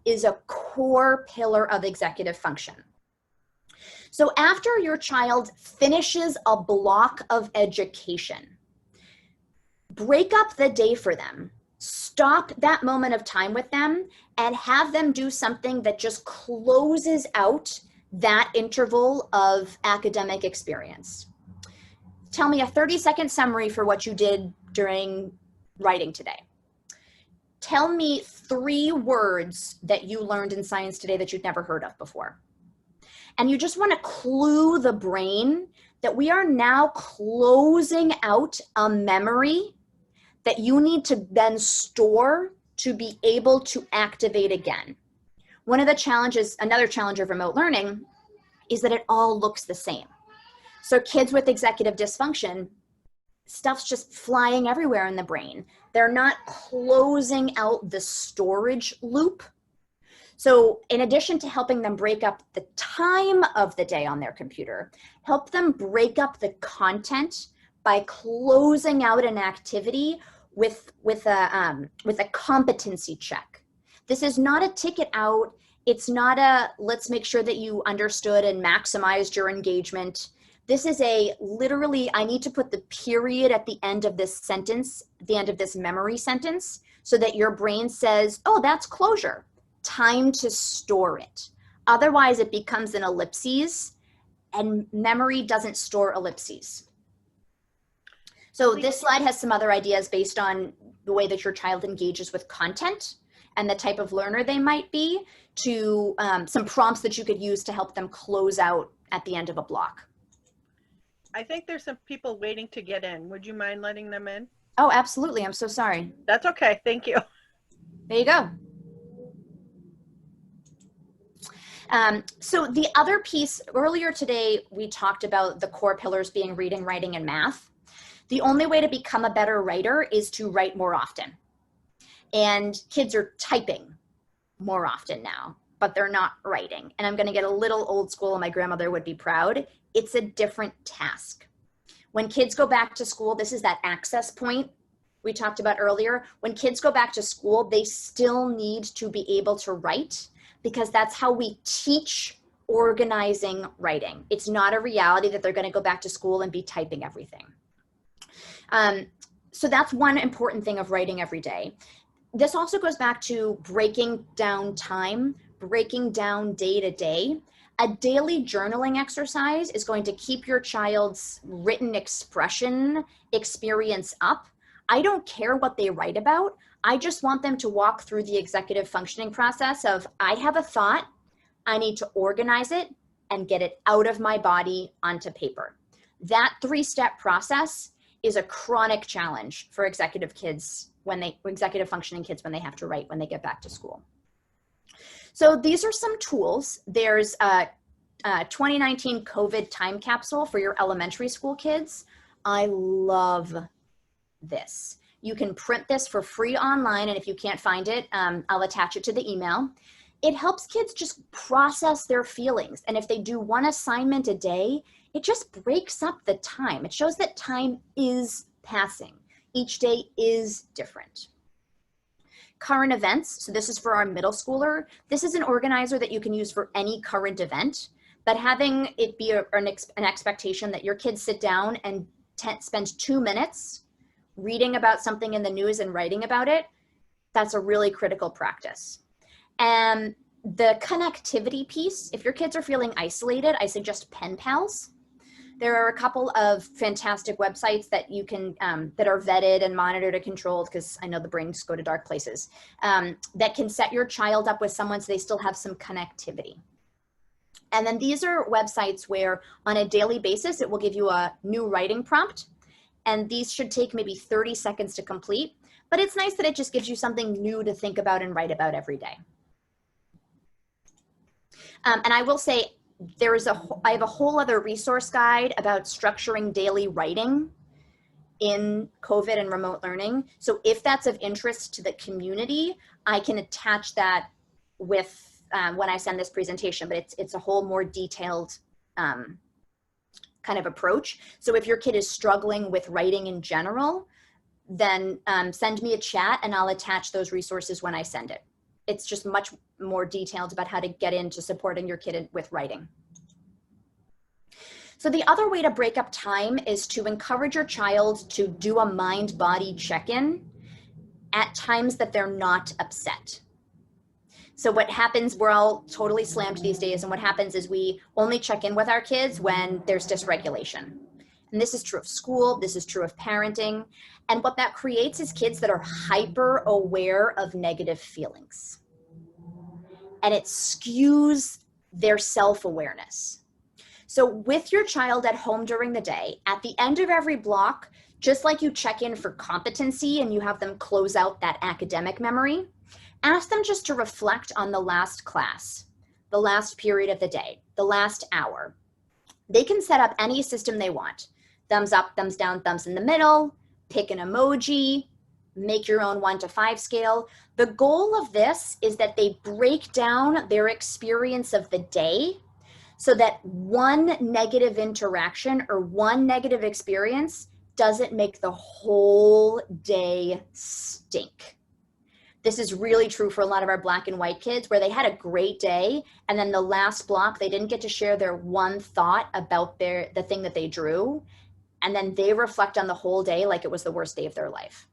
is a core pillar of executive function. So after your child finishes a block of education, break up the day for them. Stop that moment of time with them and have them do something that just closes out that interval of academic experience. Tell me a 30-second summary for what you did during writing today. Tell me 3 words that you learned in science today that you'd never heard of before. And you just want to clue the brain that we are now closing out a memory that you need to then store to be able to activate again. One of the challenges, another challenge of remote learning is that it all looks the same. So kids with executive dysfunction, stuff's just flying everywhere in the brain. They're not closing out the storage loop. So in addition to helping them break up the time of the day on their computer, help them break up the content by closing out an activity with a competency check. This is not a ticket out. It's not a let's make sure that you understood and maximized your engagement. This is a literally, I need to put the period at the end of this sentence, the end of this memory sentence, so that your brain says, oh, that's closure. Time to store it. Otherwise, it becomes an ellipses, and memory doesn't store ellipses. So this slide has some other ideas based on the way that your child engages with content and the type of learner they might be, to some prompts that you could use to help them close out at the end of a block. I think there's some people waiting to get in. Would you mind letting them in? Oh, absolutely. I'm so sorry. That's okay. Thank you. There you go. So the other piece, earlier today, we talked about the core pillars being reading, writing, and math. The only way to become a better writer is to write more often. And kids are typing more often now, but they're not writing. And I'm going to get a little old school, and my grandmother would be proud. It's a different task. When kids go back to school, this is that access point we talked about earlier. When kids go back to school, they still need to be able to write, because that's how we teach organizing writing. It's not a reality that they're going to go back to school and be typing everything. So that's one important thing of writing every day. This also goes back to breaking down time, breaking down day to day. A daily journaling exercise is going to keep your child's written expression experience up. I don't care what they write about. I just want them to walk through the executive functioning process of, I have a thought, I need to organize it and get it out of my body onto paper. That 3-step process is a chronic challenge for executive functioning kids when they have to write when they get back to school. So these are some tools. There's a 2019 COVID time capsule for your elementary school kids. I love this. You can print this for free online, and if you can't find it, I'll attach it to the email. It helps kids just process their feelings. And if they do one assignment a day, it just breaks up the time. It shows that time is passing. Each day is different. Current events, so this is for our middle schooler. This is an organizer that you can use for any current event, but having it be an expectation that your kids sit down and spend 2 minutes reading about something in the news and writing about it, that's a really critical practice. And the connectivity piece, if your kids are feeling isolated, I suggest pen pals. There are a couple of fantastic websites that you can, that are vetted and monitored and controlled, because I know the brains go to dark places, that can set your child up with someone so they still have some connectivity. And then these are websites where on a daily basis, it will give you a new writing prompt. And these should take maybe 30 seconds to complete, but it's nice that it just gives you something new to think about and write about every day. And I will say, I have a whole other resource guide about structuring daily writing in COVID and remote learning. So if that's of interest to the community, I can attach that with when I send this presentation, but it's a whole more detailed kind of approach. So if your kid is struggling with writing in general, then send me a chat and I'll attach those resources when I send it. It's just much more detailed about how to get into supporting your kid with writing. So the other way to break up time is to encourage your child to do a mind-body check-in at times that they're not upset. So what happens, we're all totally slammed these days, and what happens is we only check in with our kids when there's dysregulation. And this is true of school, this is true of parenting. And what that creates is kids that are hyper aware of negative feelings. And it skews their self-awareness. So with your child at home during the day, at the end of every block, just like you check in for competency and you have them close out that academic memory, ask them just to reflect on the last class, the last period of the day, the last hour. They can set up any system they want. Thumbs up, thumbs down, thumbs in the middle, pick an emoji, make your own 1 to 5 scale. The goal of this is that they break down their experience of the day so that one negative interaction or one negative experience doesn't make the whole day stink. This is really true for a lot of our black and white kids where they had a great day and then the last block, they didn't get to share their one thought about the thing that they drew. And then they reflect on the whole day like it was the worst day of their life.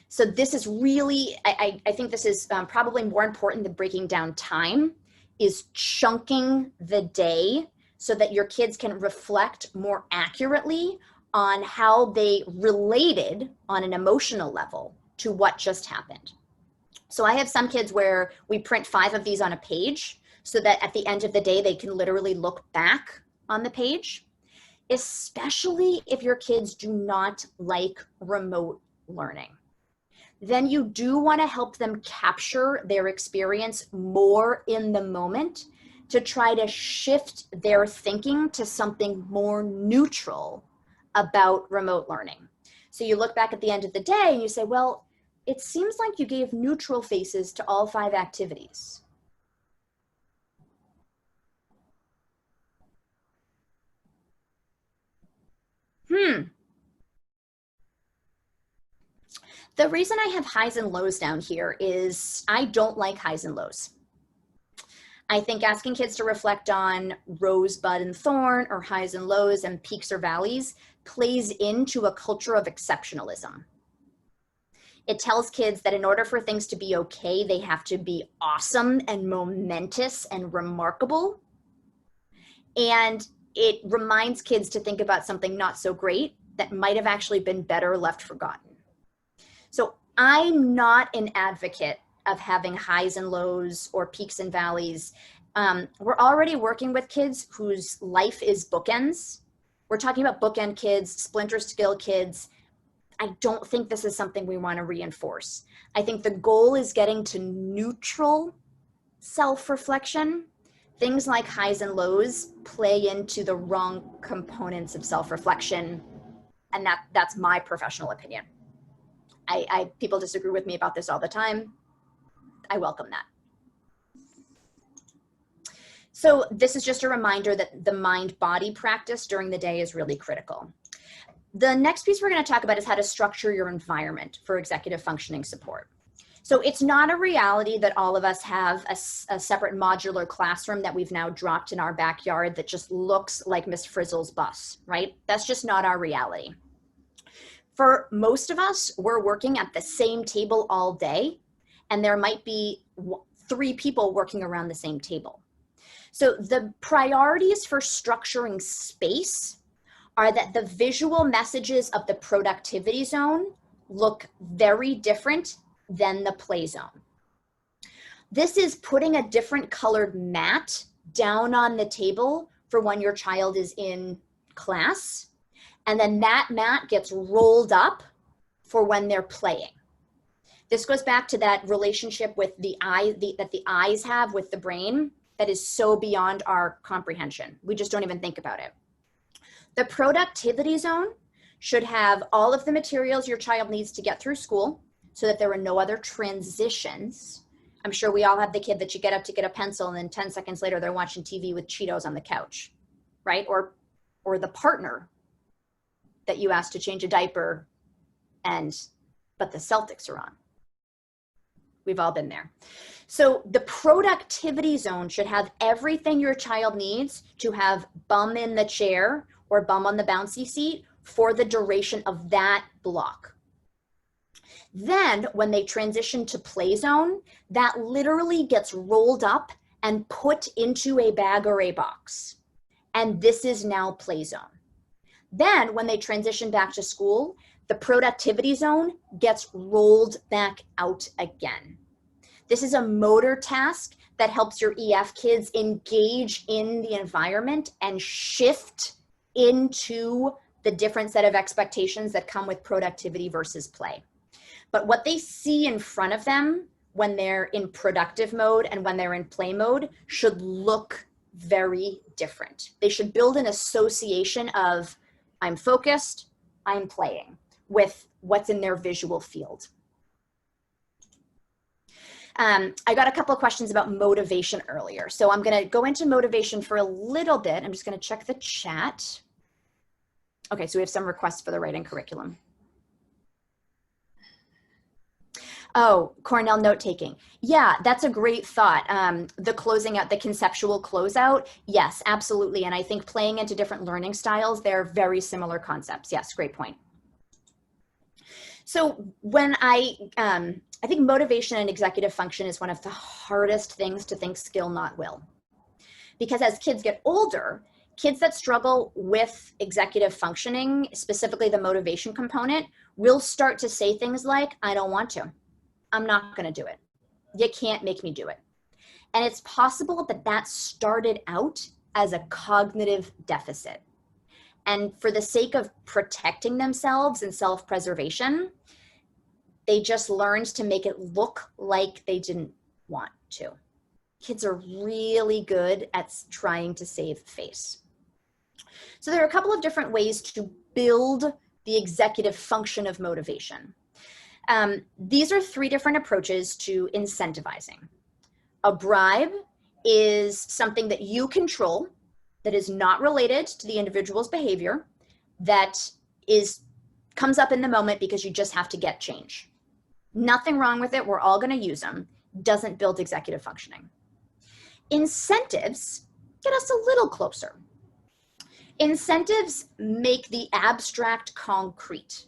So this is really, I think this is probably more important than breaking down time, is chunking the day so that your kids can reflect more accurately on how they related on an emotional level to what just happened. So I have some kids where we print 5 of these on a page so that at the end of the day, they can literally look back on the page, especially if your kids do not like remote learning. Then you do want to help them capture their experience more in the moment to try to shift their thinking to something more neutral about remote learning. So you look back at the end of the day and you say, well, it seems like you gave neutral faces to all 5 activities. The reason I have highs and lows down here is I don't like highs and lows. I think asking kids to reflect on rosebud and thorn or highs and lows and peaks or valleys plays into a culture of exceptionalism. It tells kids that in order for things to be okay, they have to be awesome and momentous and remarkable. And it reminds kids to think about something not so great that might have actually been better left forgotten. So I'm not an advocate of having highs and lows or peaks and valleys. We're already working with kids whose life is bookends. We're talking about bookend kids, splinter skill kids. I don't think this is something we want to reinforce. I think the goal is getting to neutral self-reflection. Things like highs and lows play into the wrong components of self-reflection, and that's my professional opinion. People disagree with me about this all the time. I welcome that. So this is just a reminder that the mind-body practice during the day is really critical. The next piece we're going to talk about is how to structure your environment for executive functioning support. So it's not a reality that all of us have a separate modular classroom that we've now dropped in our backyard that just looks like Miss Frizzle's bus, right? That's just not our reality. For most of us, we're working at the same table all day, and there might be 3 people working around the same table. So the priorities for structuring space are that the visual messages of the productivity zone look very different than the play zone. This is putting a different colored mat down on the table for when your child is in class, and then that mat gets rolled up for when they're playing. This goes back to that relationship with the eye, that the eyes have with the brain that is so beyond our comprehension. We just don't even think about it. The productivity zone should have all of the materials your child needs to get through school so that there are no other transitions. I'm sure we all have the kid that you get up to get a pencil and then 10 seconds later they're watching TV with Cheetos on the couch, right? Or the partner that you asked to change a diaper but the Celtics are on. We've all been there. So the productivity zone should have everything your child needs to have bum in the chair or bum on the bouncy seat for the duration of that block. Then when they transition to play zone, that literally gets rolled up and put into a bag or a box. And this is now play zone. Then when they transition back to school, the productivity zone gets rolled back out again. This is a motor task that helps your EF kids engage in the environment and shift into the different set of expectations that come with productivity versus play. But what they see in front of them when they're in productive mode and when they're in play mode should look very different. They should build an association of I'm focused, I'm playing, with what's in their visual field. I got a couple of questions about motivation earlier. So I'm going to go into motivation for a little bit. I'm just going to check the chat. Okay, so we have some requests for the writing curriculum. Oh, Cornell note-taking. Yeah, that's a great thought. The closing out, the conceptual closeout. Yes, absolutely. And I think playing into different learning styles, they're very similar concepts. Yes, great point. So when I think motivation and executive function is one of the hardest things to think skill, not will. Because as kids get older, kids that struggle with executive functioning, specifically the motivation component, will start to say things like, I don't want to. I'm not going to do it. You can't make me do it. And it's possible that that started out as a cognitive deficit. And for the sake of protecting themselves and self-preservation, they just learned to make it look like they didn't want to. Kids are really good at trying to save face. So there are a couple of different ways to build the executive function of motivation. These are 3 different approaches to incentivizing. A bribe is something that you control that is not related to the individual's behavior, that comes up in the moment because you just have to get change. Nothing wrong with it. We're all going to use them. Doesn't build executive functioning. Incentives get us a little closer. Incentives make the abstract concrete.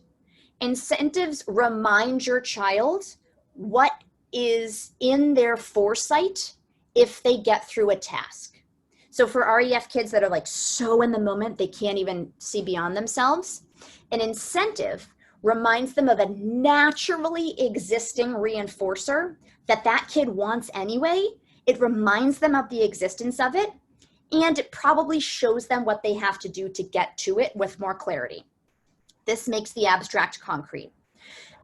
Incentives remind your child what is in their foresight if they get through a task. So for REF kids that are like so in the moment, they can't even see beyond themselves, an incentive reminds them of a naturally existing reinforcer that that kid wants anyway. It reminds them of the existence of it, and it probably shows them what they have to do to get to it with more clarity. This makes the abstract concrete.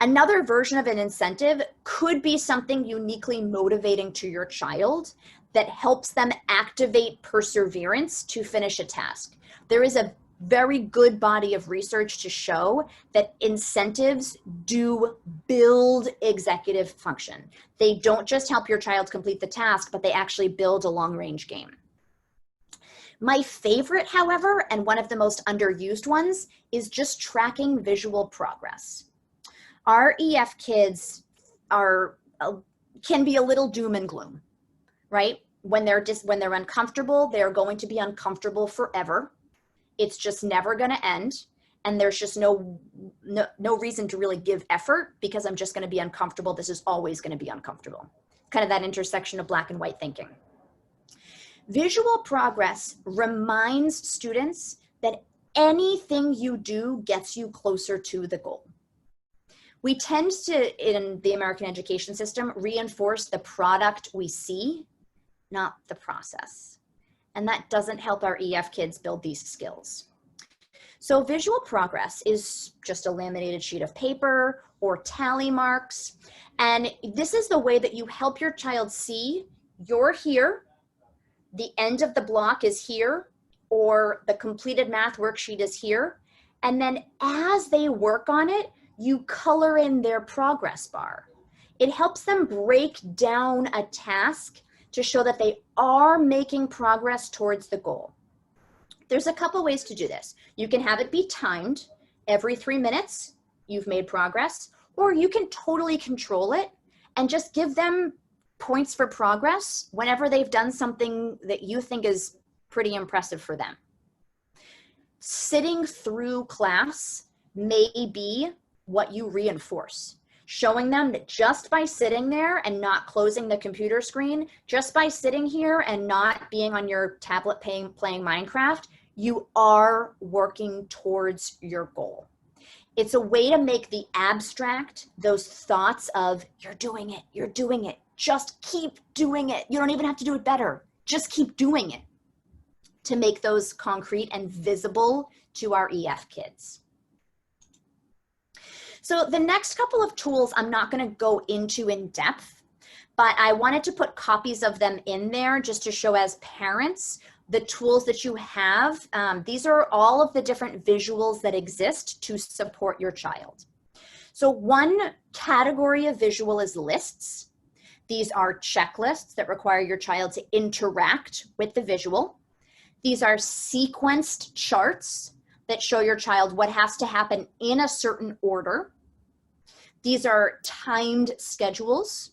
Another version of an incentive could be something uniquely motivating to your child that helps them activate perseverance to finish a task. There is a very good body of research to show that incentives do build executive function. They don't just help your child complete the task, but they actually build a long-range game. My favorite, however, and one of the most underused ones, is just tracking visual progress. Our EF kids can be a little doom and gloom, right? When they're uncomfortable, they're going to be uncomfortable forever. It's just never going to end, and there's just no reason to really give effort because I'm just going to be uncomfortable. This is always going to be uncomfortable. Kind of that intersection of black and white thinking. Visual progress reminds students that anything you do gets you closer to the goal. We tend to, in the American education system, reinforce the product we see, not the process. And that doesn't help our EF kids build these skills. So visual progress is just a laminated sheet of paper or tally marks. And this is the way that you help your child see you're here, the end of the block is here, or the completed math worksheet is here. And then as they work on it, you color in their progress bar. It helps them break down a task to show that they are making progress towards the goal. There's a couple ways to do this. You can have it be timed. Every 3 minutes, you've made progress, or you can totally control it and just give them points for progress whenever they've done something that you think is pretty impressive for them. Sitting through class may be what you reinforce, showing them that just by sitting there and not closing the computer screen, just by sitting here and not being on your tablet playing Minecraft, you are working towards your goal. It's a way to make the abstract, those thoughts of you're doing it, just keep doing it. You don't even have to do it better. Just keep doing it, to make those concrete and visible to our EF kids. So the next couple of tools I'm not going to go into in depth, but I wanted to put copies of them in there just to show as parents the tools that you have. These are all of the different visuals that exist to support your child. So one category of visual is lists. These are checklists that require your child to interact with the visual. These are sequenced charts that show your child what has to happen in a certain order. These are timed schedules,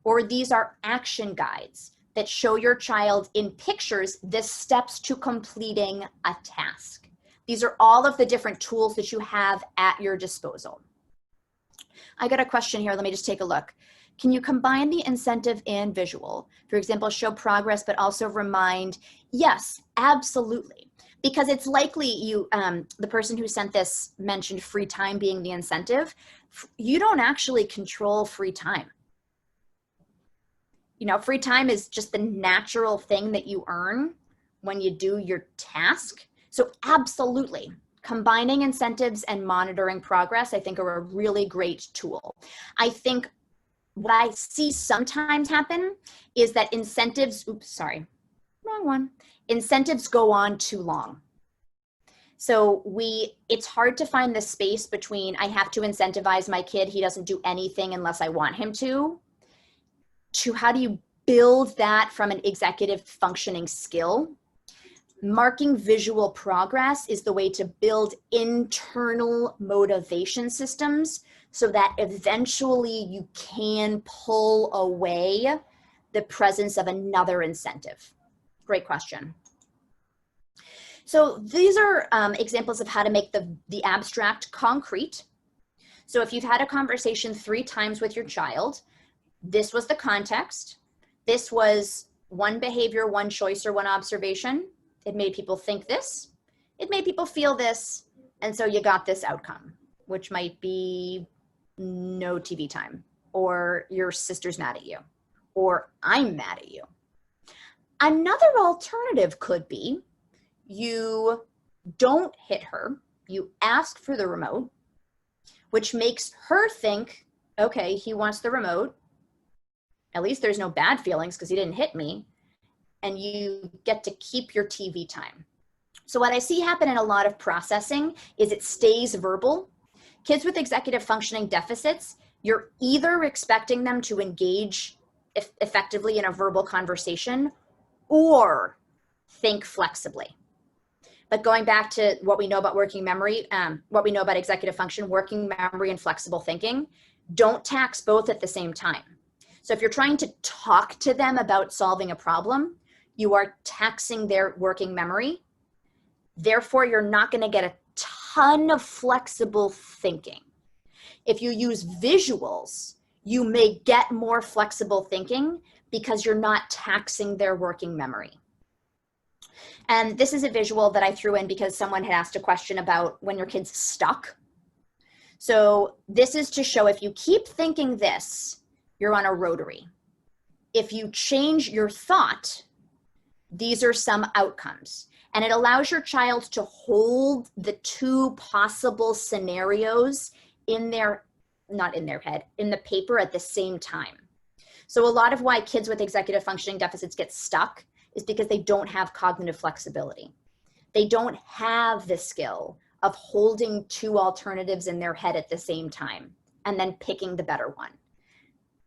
or these are action guides that show your child in pictures the steps to completing a task. These are all of the different tools that you have at your disposal. I got a question here. Let me just take a look. Can you combine the incentive and visual? For example, show progress, but also remind? Yes, absolutely. Because it's likely you, the person who sent this mentioned free time being the incentive. You don't actually control free time. You know, free time is just the natural thing that you earn when you do your task. So absolutely, combining incentives and monitoring progress, I think, are a really great tool. I think what I see sometimes happen is that incentives, incentives go on too long. So it's hard to find the space between I have to incentivize my kid, he doesn't do anything unless I want him to how do you build that from an executive functioning skill. Marking visual progress is the way to build internal motivation systems so that eventually you can pull away the presence of another incentive. Great question. So these are examples of how to make the abstract concrete. So if you've had a conversation 3 times with your child, this was the context. This was one behavior, one choice, or one observation. It made people think this. It made people feel this. And so you got this outcome, which might be no TV time, or your sister's mad at you, or I'm mad at you. Another alternative could be you don't hit her, you ask for the remote, which makes her think, okay, he wants the remote. At least there's no bad feelings because he didn't hit me. And you get to keep your TV time. So what I see happen in a lot of processing is it stays verbal. Kids with executive functioning deficits, you're either expecting them to engage effectively in a verbal conversation or think flexibly. But going back to what we know about working memory, what we know about executive function, working memory and flexible thinking, don't tax both at the same time. So if you're trying to talk to them about solving a problem, you are taxing their working memory. Therefore, you're not going to get a ton of flexible thinking. If you use visuals, you may get more flexible thinking because you're not taxing their working memory. And this is a visual that I threw in because someone had asked a question about when your kid's stuck. So this is to show if you keep thinking this, you're on a rotary. If you change your thought, these are some outcomes. And it allows your child to hold the two possible scenarios in their, not in their head, in the paper at the same time. So a lot of why kids with executive functioning deficits get stuck is because they don't have cognitive flexibility. They don't have the skill of holding two alternatives in their head at the same time and then picking the better one.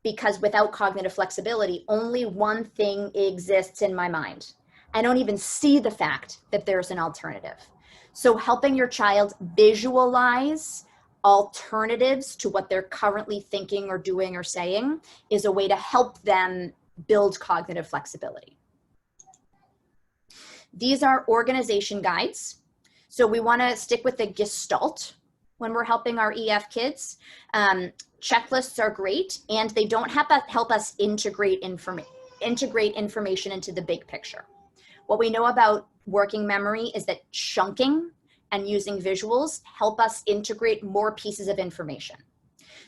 Because without cognitive flexibility, only one thing exists in my mind. I don't even see the fact that there's an alternative. So helping your child visualize alternatives to what they're currently thinking or doing or saying is a way to help them build cognitive flexibility. These are organization guides. So we want to stick with the Gestalt when we're helping our EF kids. Checklists are great, and they don't help us integrate information into the big picture. What we know about working memory is that chunking and using visuals help us integrate more pieces of information.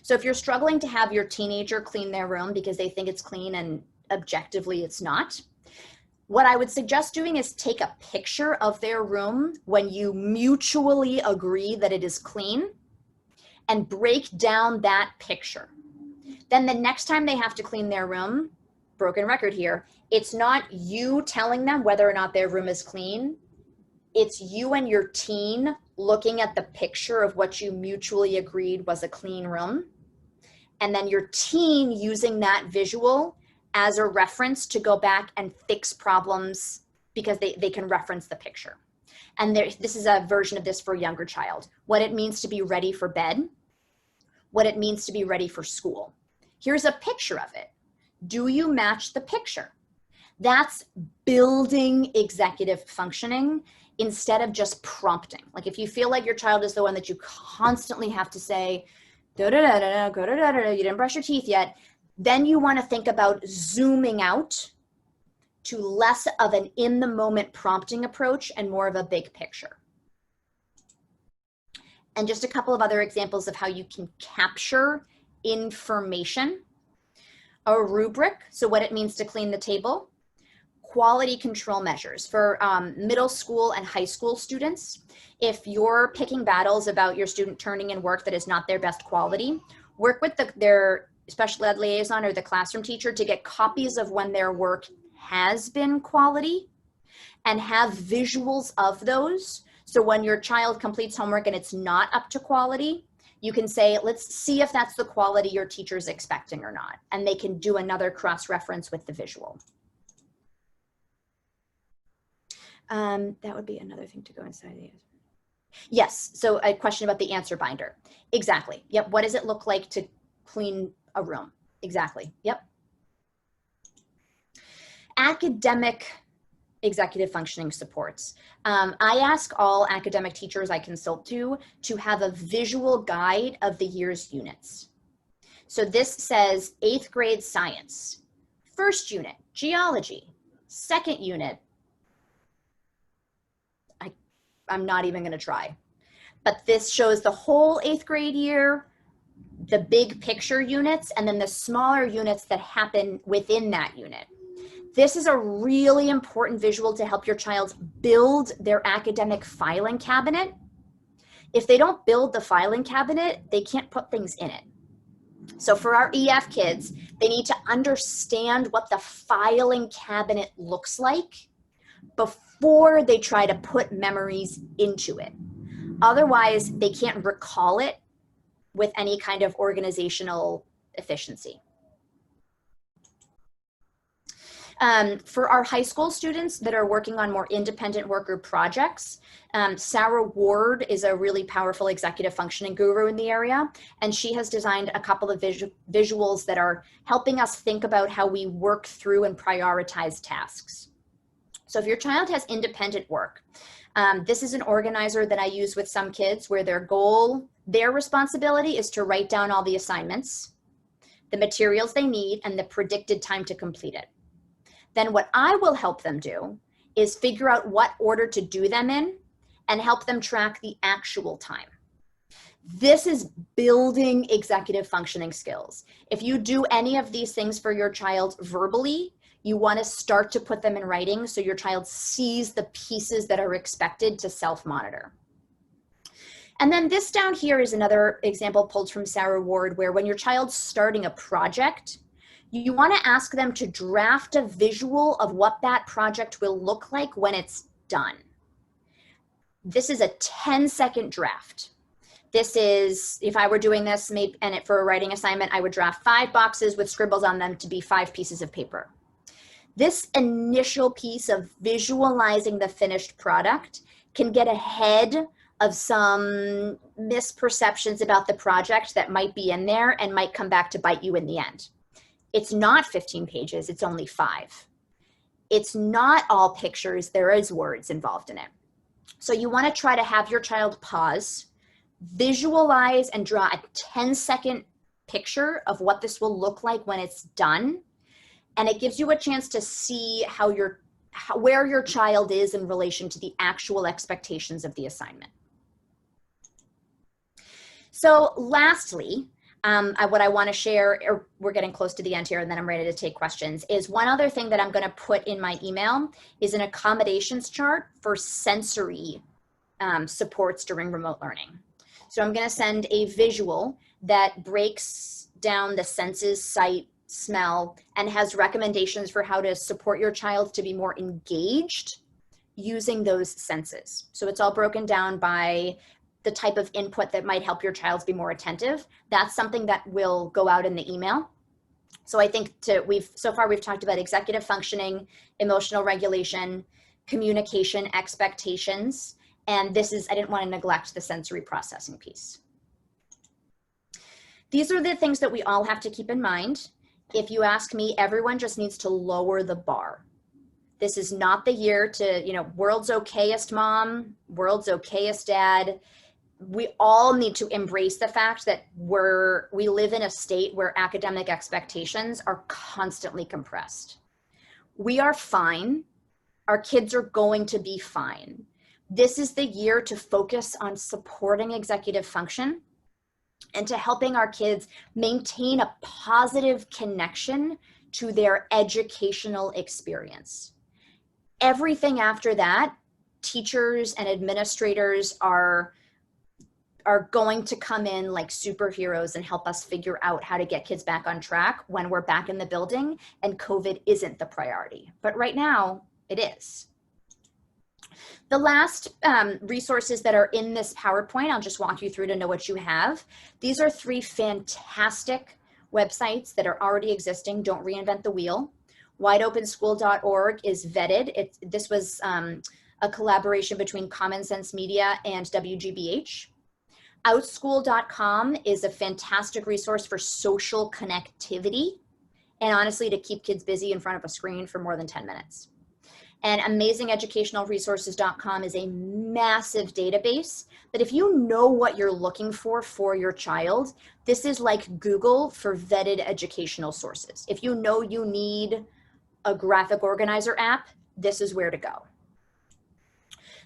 So if you're struggling to have your teenager clean their room because they think it's clean and objectively it's not, what I would suggest doing is take a picture of their room when you mutually agree that it is clean and break down that picture. Then the next time they have to clean their room, broken record here, it's not you telling them whether or not their room is clean. It's you and your teen looking at the picture of what you mutually agreed was a clean room. And then your teen using that visual as a reference to go back and fix problems because they can reference the picture. And this is a version of this for a younger child. What it means to be ready for bed, what it means to be ready for school. Here's a picture of it. Do you match the picture? That's building executive functioning instead of just prompting. Like if you feel like your child is the one that you constantly have to say, da da da da da da da da, you didn't brush your teeth yet, then you want to think about zooming out to less of an in the moment prompting approach and more of a big picture. And just a couple of other examples of how you can capture information. A rubric, so what it means to clean the table. Quality control measures for middle school and high school students. If you're picking battles about your student turning in work that is not their best quality, work with their special ed liaison or the classroom teacher to get copies of when their work has been quality and have visuals of those. So when your child completes homework and it's not up to quality, you can say, let's see if that's the quality your teacher's expecting or not. And they can do another cross-reference with the visual. That would be another thing to go inside the answer. Yes, so a question about the answer binder. Exactly, yep, what does it look like to clean a room? Exactly, yep. Academic executive functioning supports. I ask all academic teachers I consult to have a visual guide of the year's units. So this says 8th grade science, 1st unit, geology, 2nd unit, I'm not even gonna try. But this shows the whole 8th grade year, the big picture units, and then the smaller units that happen within that unit. This is a really important visual to help your child build their academic filing cabinet. If they don't build the filing cabinet, they can't put things in it. So for our EF kids, they need to understand what the filing cabinet looks like before they try to put memories into it. Otherwise, they can't recall it with any kind of organizational efficiency. For our high school students that are working on more independent work group projects, Sarah Ward is a really powerful executive functioning guru in the area, and she has designed a couple of visuals that are helping us think about how we work through and prioritize tasks. So if your child has independent work, this is an organizer that I use with some kids where their responsibility is to write down all the assignments, the materials they need, and the predicted time to complete it. Then what I will help them do is figure out what order to do them in and help them track the actual time. This is building executive functioning skills. If you do any of these things for your child verbally, you want to start to put them in writing so your child sees the pieces that are expected to self-monitor. And then this down here is another example pulled from Sarah Ward, where when your child's starting a project, you want to ask them to draft a visual of what that project will look like when it's done. This is a 10-second draft. This is, if I were doing this for a writing assignment, I would draft 5 boxes with scribbles on them to be 5 pieces of paper. This initial piece of visualizing the finished product can get ahead of some misperceptions about the project that might be in there and might come back to bite you in the end. It's not 15 pages, it's only 5. It's not all pictures, there is words involved in it. So you want to try to have your child pause, visualize and draw a 10-second picture of what this will look like when it's done. And it gives you a chance to see where your child is in relation to the actual expectations of the assignment. So lastly, what I want to share, or we're getting close to the end here and then I'm ready to take questions, is one other thing that I'm going to put in my email is an accommodations chart for sensory supports during remote learning. So I'm going to send a visual that breaks down the senses, sight, smell, and has recommendations for how to support your child to be more engaged using those senses. So it's all broken down by the type of input that might help your child be more attentive. That's something that will go out in the email. So I think so far we've talked about executive functioning, emotional regulation, communication, expectations, and I didn't want to neglect the sensory processing piece. These are the things that we all have to keep in mind. If you ask me, everyone just needs to lower the bar. This is not the year to, world's okayest mom, world's okayest dad. We all need to embrace the fact that we live in a state where academic expectations are constantly compressed. We are fine. Our kids are going to be fine. This is the year to focus on supporting executive function and to helping our kids maintain a positive connection to their educational experience. Everything after that, teachers and administrators are going to come in like superheroes and help us figure out how to get kids back on track when we're back in the building and COVID isn't the priority. But right now, it is. The last resources that are in this PowerPoint, I'll just walk you through to know what you have. These are 3 fantastic websites that are already existing. Don't reinvent the wheel. WideOpenSchool.org is vetted. This was a collaboration between Common Sense Media and WGBH. Outschool.com is a fantastic resource for social connectivity and honestly to keep kids busy in front of a screen for more than 10 minutes. And AmazingEducationalResources.com is a massive database that if you know what you're looking for your child, this is like Google for vetted educational sources. If you know you need a graphic organizer app, this is where to go.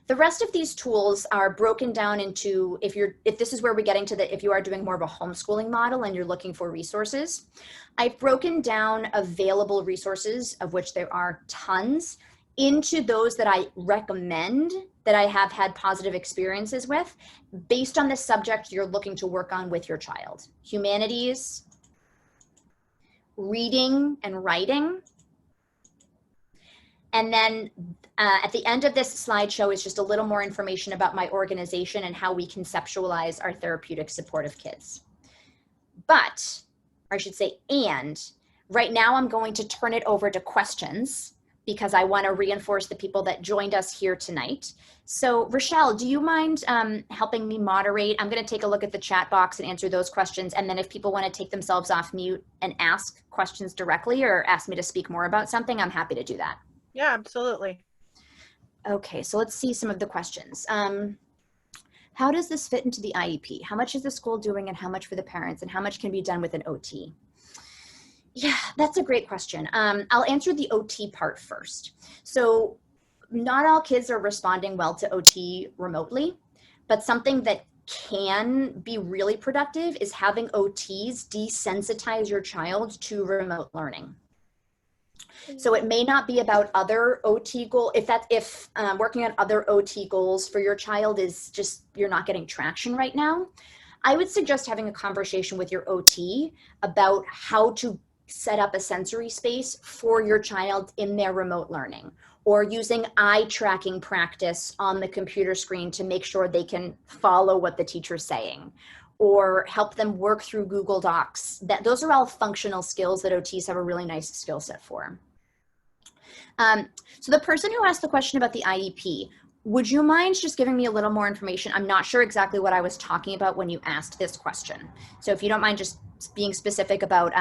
The rest of these tools are broken down into, if this is where we're getting to if you are doing more of a homeschooling model and you're looking for resources, I've broken down available resources, of which there are tons, into those that I recommend that I have had positive experiences with based on the subject you're looking to work on with your child. Humanities, reading and writing, And then at the end of this slideshow is just a little more information about my organization and how we conceptualize our therapeutic support of kids. But, or I should say, and right now I'm going to turn it over to questions because I want to reinforce the people that joined us here tonight. So Rochelle, do you mind helping me moderate? I'm going to take a look at the chat box and answer those questions. And then if people want to take themselves off mute and ask questions directly or ask me to speak more about something, I'm happy to do that. Yeah, absolutely. Okay, so let's see some of the questions. How does this fit into the IEP? How much is the school doing and how much for the parents and how much can be done with an OT? Yeah, that's a great question. I'll answer the OT part first. So not all kids are responding well to OT remotely, but something that can be really productive is having OTs desensitize your child to remote learning. So it may not be about other OT goals. If working on other OT goals for your child is just, you're not getting traction right now, I would suggest having a conversation with your OT about how to set up a sensory space for your child in their remote learning, or using eye tracking practice on the computer screen to make sure they can follow what the teacher's saying, or help them work through Google Docs. Those are all functional skills that OTs have a really nice skill set for. So the person who asked the question about the IEP, would you mind just giving me a little more information? I'm not sure exactly what I was talking about when you asked this question. So if you don't mind just being specific about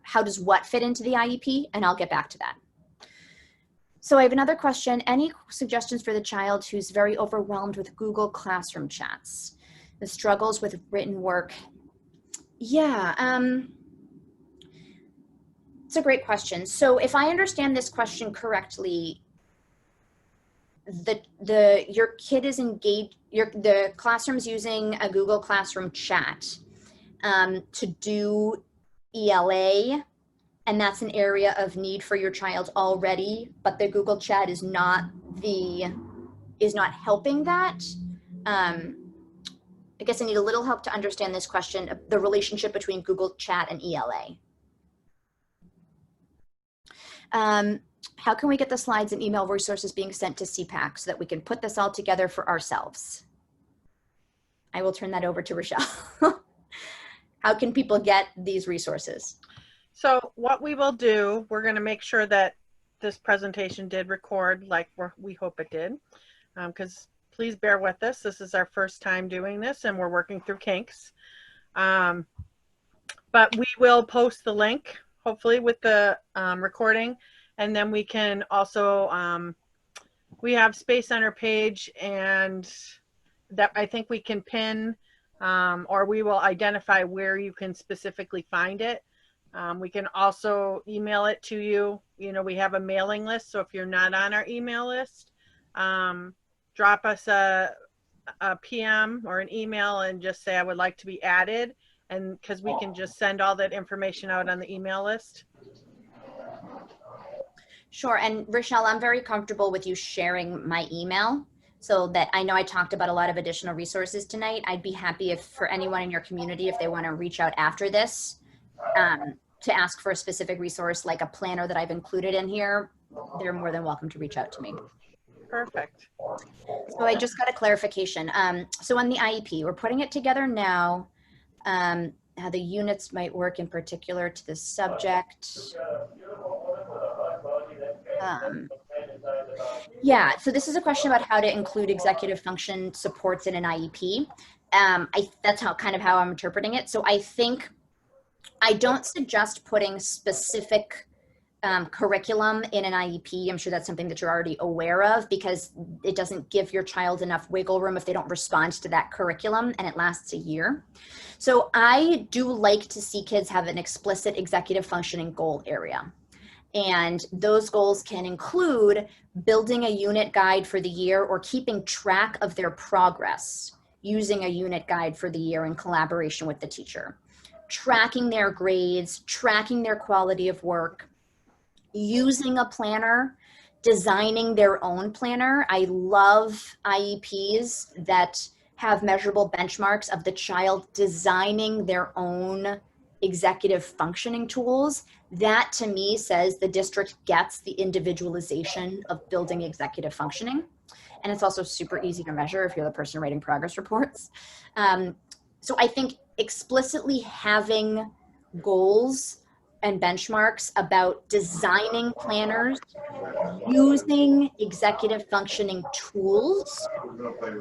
how does what fit into the IEP, and I'll get back to that. So I have another question. Any suggestions for the child who's very overwhelmed with Google Classroom chats? The struggles with written work? Yeah, it's a great question. So if I understand this question correctly, your kid is engaged, the classroom's using a Google Classroom chat to do ELA, and that's an area of need for your child already, but the Google chat is not helping that. I guess I need a little help to understand this question, the relationship between Google chat and ELA. How can we get the slides and email resources being sent to SEPAC so that we can put this all together for ourselves? I will turn that over to Rochelle. How can people get these resources? So what we will do, we're going to make sure that this presentation did record like we hope it did, because please bear with us. This is our first time doing this and we're working through kinks. But we will post the link, hopefully, with the recording. And then we can also, we have space on our page, and that I think we can pin, or we will identify where you can specifically find it. We can also email it to you. You know, we have a mailing list. So if you're not on our email list, drop us a PM or an email and just say, I would like to be added. And because we can just send all that information out on the email list. Sure. And Rochelle, I'm very comfortable with you sharing my email so that I know I talked about a lot of additional resources tonight. I'd be happy if for anyone in your community, if they want to reach out after this to ask for a specific resource like a planner that I've included in here, they're more than welcome to reach out to me. Perfect. So I just got a clarification. So on the IEP, we're putting it together now. How the units might work in particular to the subject. Yeah, so this is a question about how to include executive function supports in an IEP. That's kind of how I'm interpreting it. So I think I don't suggest putting specific curriculum in an IEP. I'm sure that's something that you're already aware of, because it doesn't give your child enough wiggle room if they don't respond to that curriculum and it lasts a year. So I do like to see kids have an explicit executive functioning goal area. And those goals can include building a unit guide for the year or keeping track of their progress using a unit guide for the year in collaboration with the teacher, tracking their grades, tracking their quality of work, using a planner, designing their own planner. I love IEPs that have measurable benchmarks of the child designing their own executive functioning tools, that to me says the district gets the individualization of building executive functioning. And it's also super easy to measure if you're the person writing progress reports. So I think explicitly having goals and benchmarks about designing planners using executive functioning tools.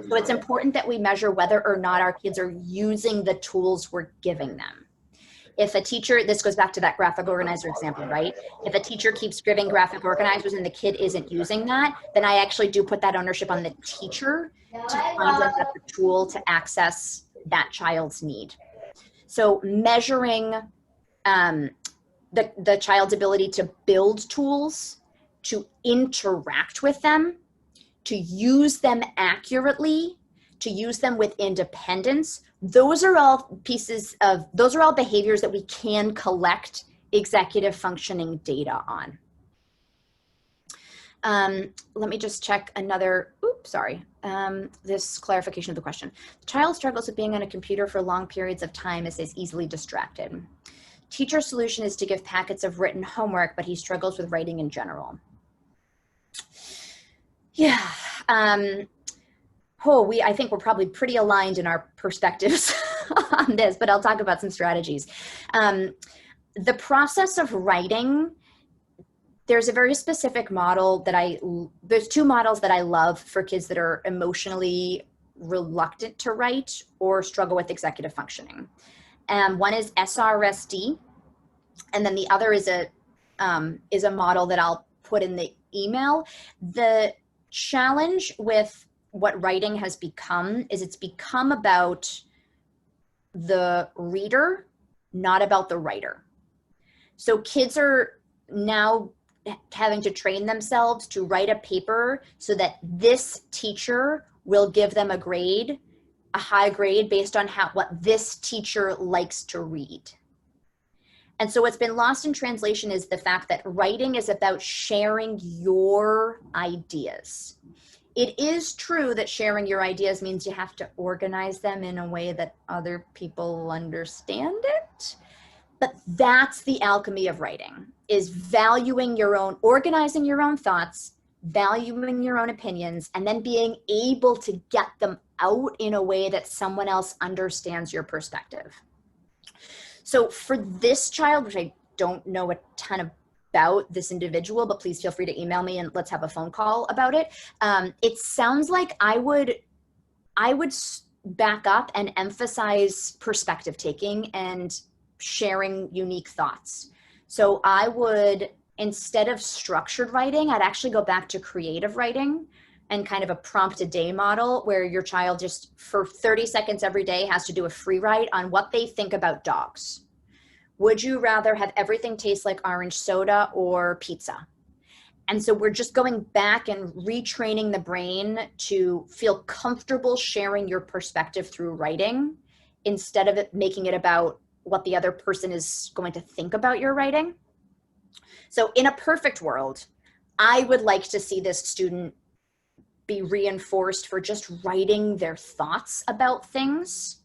So it's important that we measure whether or not our kids are using the tools we're giving them. If a teacher, this goes back to that graphic organizer example, right? If a teacher keeps giving graphic organizers and the kid isn't using that, then I actually do put that ownership on the teacher to find another tool to access that child's need. So measuring the child's ability to build tools, to interact with them, to use them accurately, to use them with independence, those are all behaviors that we can collect executive functioning data on. Let me just check another, this clarification of the question. The child struggles with being on a computer for long periods of time as is easily distracted. Teacher's solution is to give packets of written homework, but he struggles with writing in general. Yeah. I think we're probably pretty aligned in our perspectives on this, but I'll talk about some strategies. The process of writing, there's a very specific model that there's two models that I love for kids that are emotionally reluctant to write or struggle with executive functioning. One is SRSD, and then the other is a model that I'll put in the email. The challenge with what writing has become is it's become about the reader, not about the writer. So kids are now having to train themselves to write a paper so that this teacher will give them a grade, a high grade based on what this teacher likes to read. And so what's been lost in translation is the fact that writing is about sharing your ideas. It is true that sharing your ideas means you have to organize them in a way that other people understand it. But that's the alchemy of writing, is valuing your own, organizing your own thoughts, valuing your own opinions, and then being able to get them out in a way that someone else understands your perspective. So for this child, which I don't know a ton about this individual, but please feel free to email me and let's have a phone call about it. It sounds like I would back up and emphasize perspective taking and sharing unique thoughts. So I would, instead of structured writing, I'd actually go back to creative writing and kind of a prompt a day model where your child just for 30 seconds every day has to do a free write on what they think about dogs. Would you rather have everything taste like orange soda or pizza? And so we're just going back and retraining the brain to feel comfortable sharing your perspective through writing instead of making it about what the other person is going to think about your writing. So in a perfect world, I would like to see this student be reinforced for just writing their thoughts about things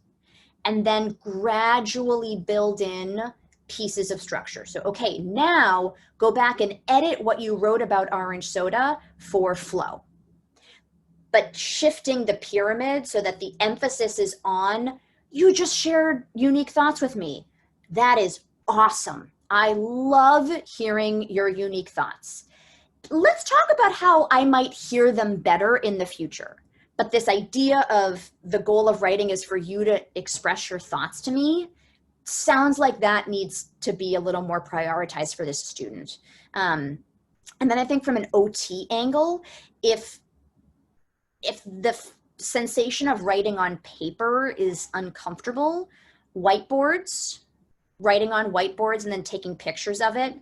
and then gradually build in pieces of structure. So, okay, now go back and edit what you wrote about orange soda for flow. But shifting the pyramid so that the emphasis is on, you just shared unique thoughts with me. That is awesome. I love hearing your unique thoughts. Let's talk about how I might hear them better in the future. But this idea of the goal of writing is for you to express your thoughts to me sounds like that needs to be a little more prioritized for this student. And then I think from an OT angle, if the sensation of writing on paper is uncomfortable, writing on whiteboards and then taking pictures of it,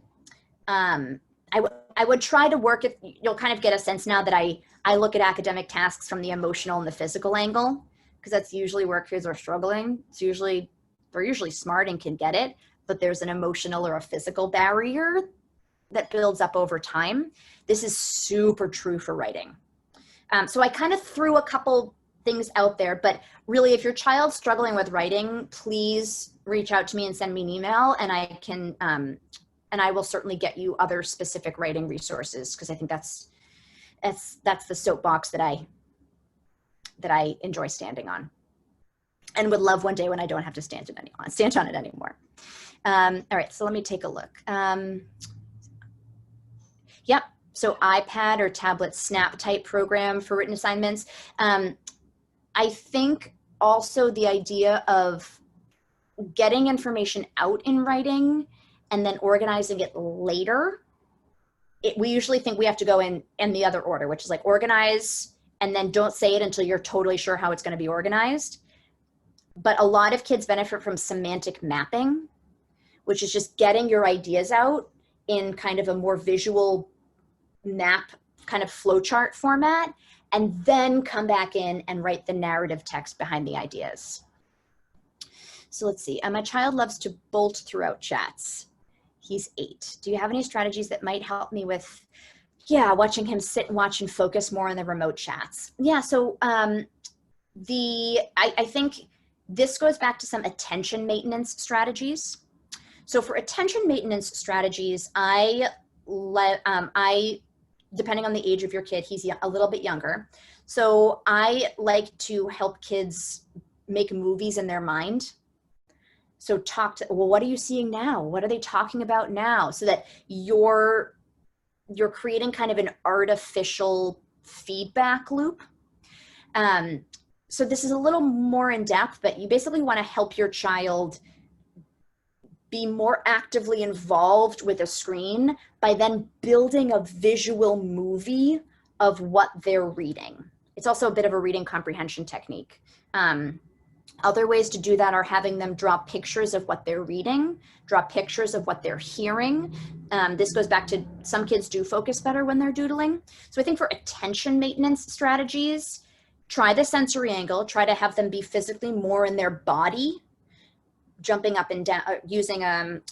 I would try to work it. You'll kind of get a sense now that I look at academic tasks from the emotional and the physical angle, because that's usually where kids are struggling. They're usually smart and can get it, but there's an emotional or a physical barrier that builds up over time. This is super true for writing. So I kind of threw a couple things out there, but really if your child's struggling with writing, please reach out to me and send me an email, and I can, and I will certainly get you other specific writing resources, because I think that's the soapbox that I enjoy standing on, and would love one day when I don't have to stand on it anymore. All right, so let me take a look. Yep, so iPad or tablet snap type program for written assignments. I think also the idea of getting information out in writing and then organizing it later. We usually think we have to go in the other order, which is like organize and then don't say it until you're totally sure how it's going to be organized. But a lot of kids benefit from semantic mapping, which is just getting your ideas out in kind of a more visual map kind of flowchart format, and then come back in and write the narrative text behind the ideas. So let's see. My child loves to bolt throughout chats. He's 8. Do you have any strategies that might help me with, watching him sit and watch and focus more on the remote chats? Yeah, so I think this goes back to some attention maintenance strategies. So for attention maintenance strategies, depending on the age of your kid, he's a little bit younger. So I like to help kids make movies in their mind. So what are you seeing now? What are they talking about now? So that you're creating kind of an artificial feedback loop. So this is a little more in depth, but you basically want to help your child be more actively involved with a screen by then building a visual movie of what they're reading. It's also a bit of a reading comprehension technique. Other ways to do that are having them draw pictures of what they're reading, draw pictures of what they're hearing. This goes back to some kids do focus better when they're doodling. So I think for attention maintenance strategies, try the sensory angle, try to have them be physically more in their body, jumping up and down, using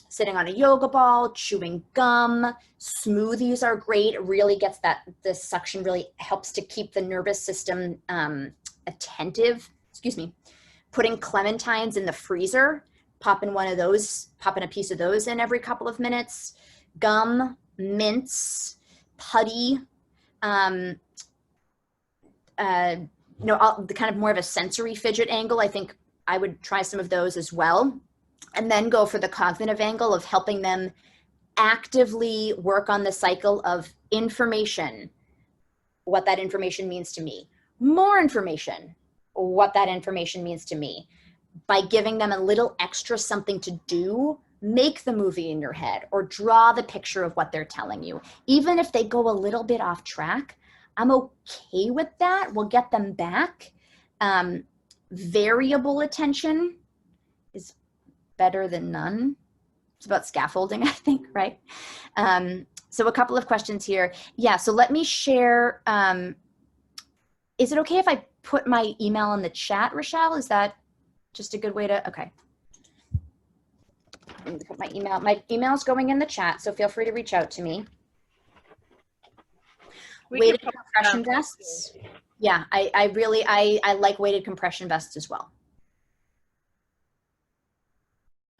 sitting on a yoga ball, chewing gum. Smoothies are great. It really gets the suction really helps to keep the nervous system attentive. Excuse me. Putting clementines in the freezer, popping a piece of those in every couple of minutes. Gum, mints, putty, the kind of more of a sensory fidget angle. I think I would try some of those as well, and then go for the cognitive angle of helping them actively work on the cycle of information, what that information means to me, more information, what that information means to me. By giving them a little extra something to do, make the movie in your head or draw the picture of what they're telling you. Even if they go a little bit off track, I'm okay with that. We'll get them back. Variable attention is better than none. It's about scaffolding, I think, right? So a couple of questions here. Yeah, so let me share. Is it okay if I put my email in the chat, Rochelle? Is that just a good way to, okay. I'm gonna put my email. My email's going in the chat, so feel free to reach out to me. Weighted compression vests. Yeah, I like weighted compression vests as well.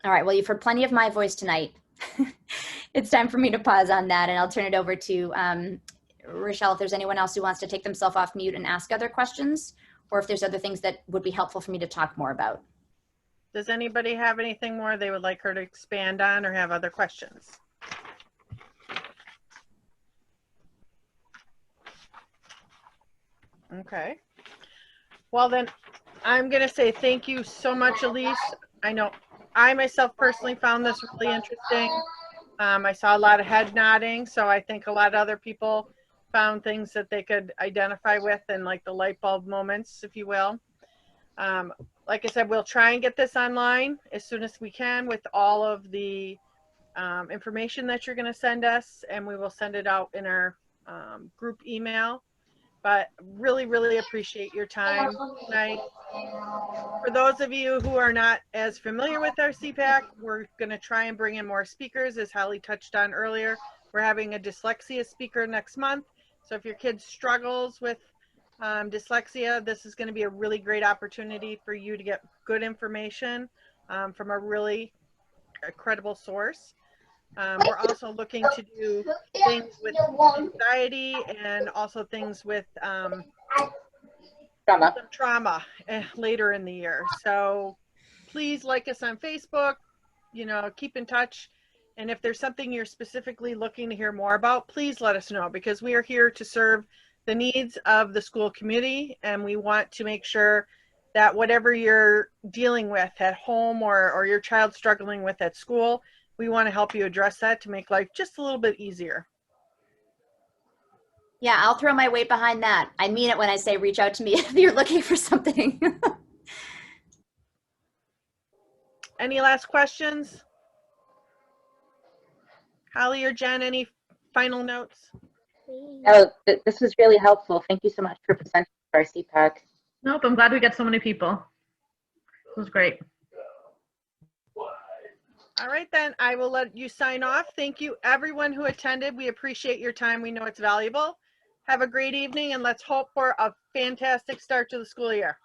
All right, well, you've heard plenty of my voice tonight. It's time for me to pause on that, and I'll turn it over to Rochelle, if there's anyone else who wants to take themselves off mute and ask other questions, or if there's other things that would be helpful for me to talk more about. Does anybody have anything more they would like her to expand on or have other questions? Okay. Well, then I'm going to say thank you so much, Elise. I know I myself personally found this really interesting. I saw a lot of head nodding, so I think a lot of other people found things that they could identify with, and like the light bulb moments, if you will. Like I said, we'll try and get this online as soon as we can with all of the information that you're going to send us, and we will send it out in our group email. But really, really appreciate your time tonight. For those of you who are not as familiar with our SEPAC, we're going to try and bring in more speakers, as Holly touched on earlier. We're having a dyslexia speaker next month. So if your kid struggles with dyslexia, this is going to be a really great opportunity for you to get good information from a really credible source. We're also looking to do things with anxiety and also things with Drama. some trauma later in the year. So please like us on Facebook, you know, keep in touch. And if there's something you're specifically looking to hear more about, please let us know, because we are here to serve the needs of the school community. And we want to make sure that whatever you're dealing with at home or your child struggling with at school, we want to help you address that to make life just a little bit easier. Yeah, I'll throw my weight behind that. I mean it when I say reach out to me if you're looking for something. Any last questions? Holly or Jen, any final notes? Oh, this was really helpful. Thank you so much for presenting for our SEPAC. Nope, I'm glad we got so many people. It was great. All right, then I will let you sign off. Thank you, everyone who attended. We appreciate your time. We know it's valuable. Have a great evening, and let's hope for a fantastic start to the school year.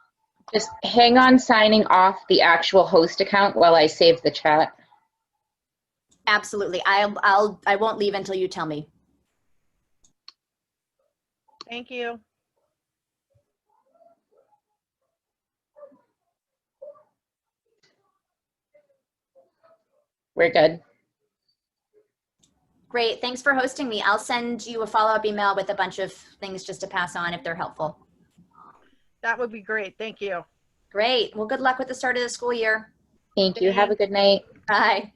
Just hang on signing off the actual host account while I save the chat. Absolutely. I won't leave until you tell me. Thank you. We're good. Great. Thanks for hosting me. I'll send you a follow-up email with a bunch of things just to pass on if they're helpful. That would be great. Thank you. Great. Well, good luck with the start of the school year. Thank you. Have a good night. Bye.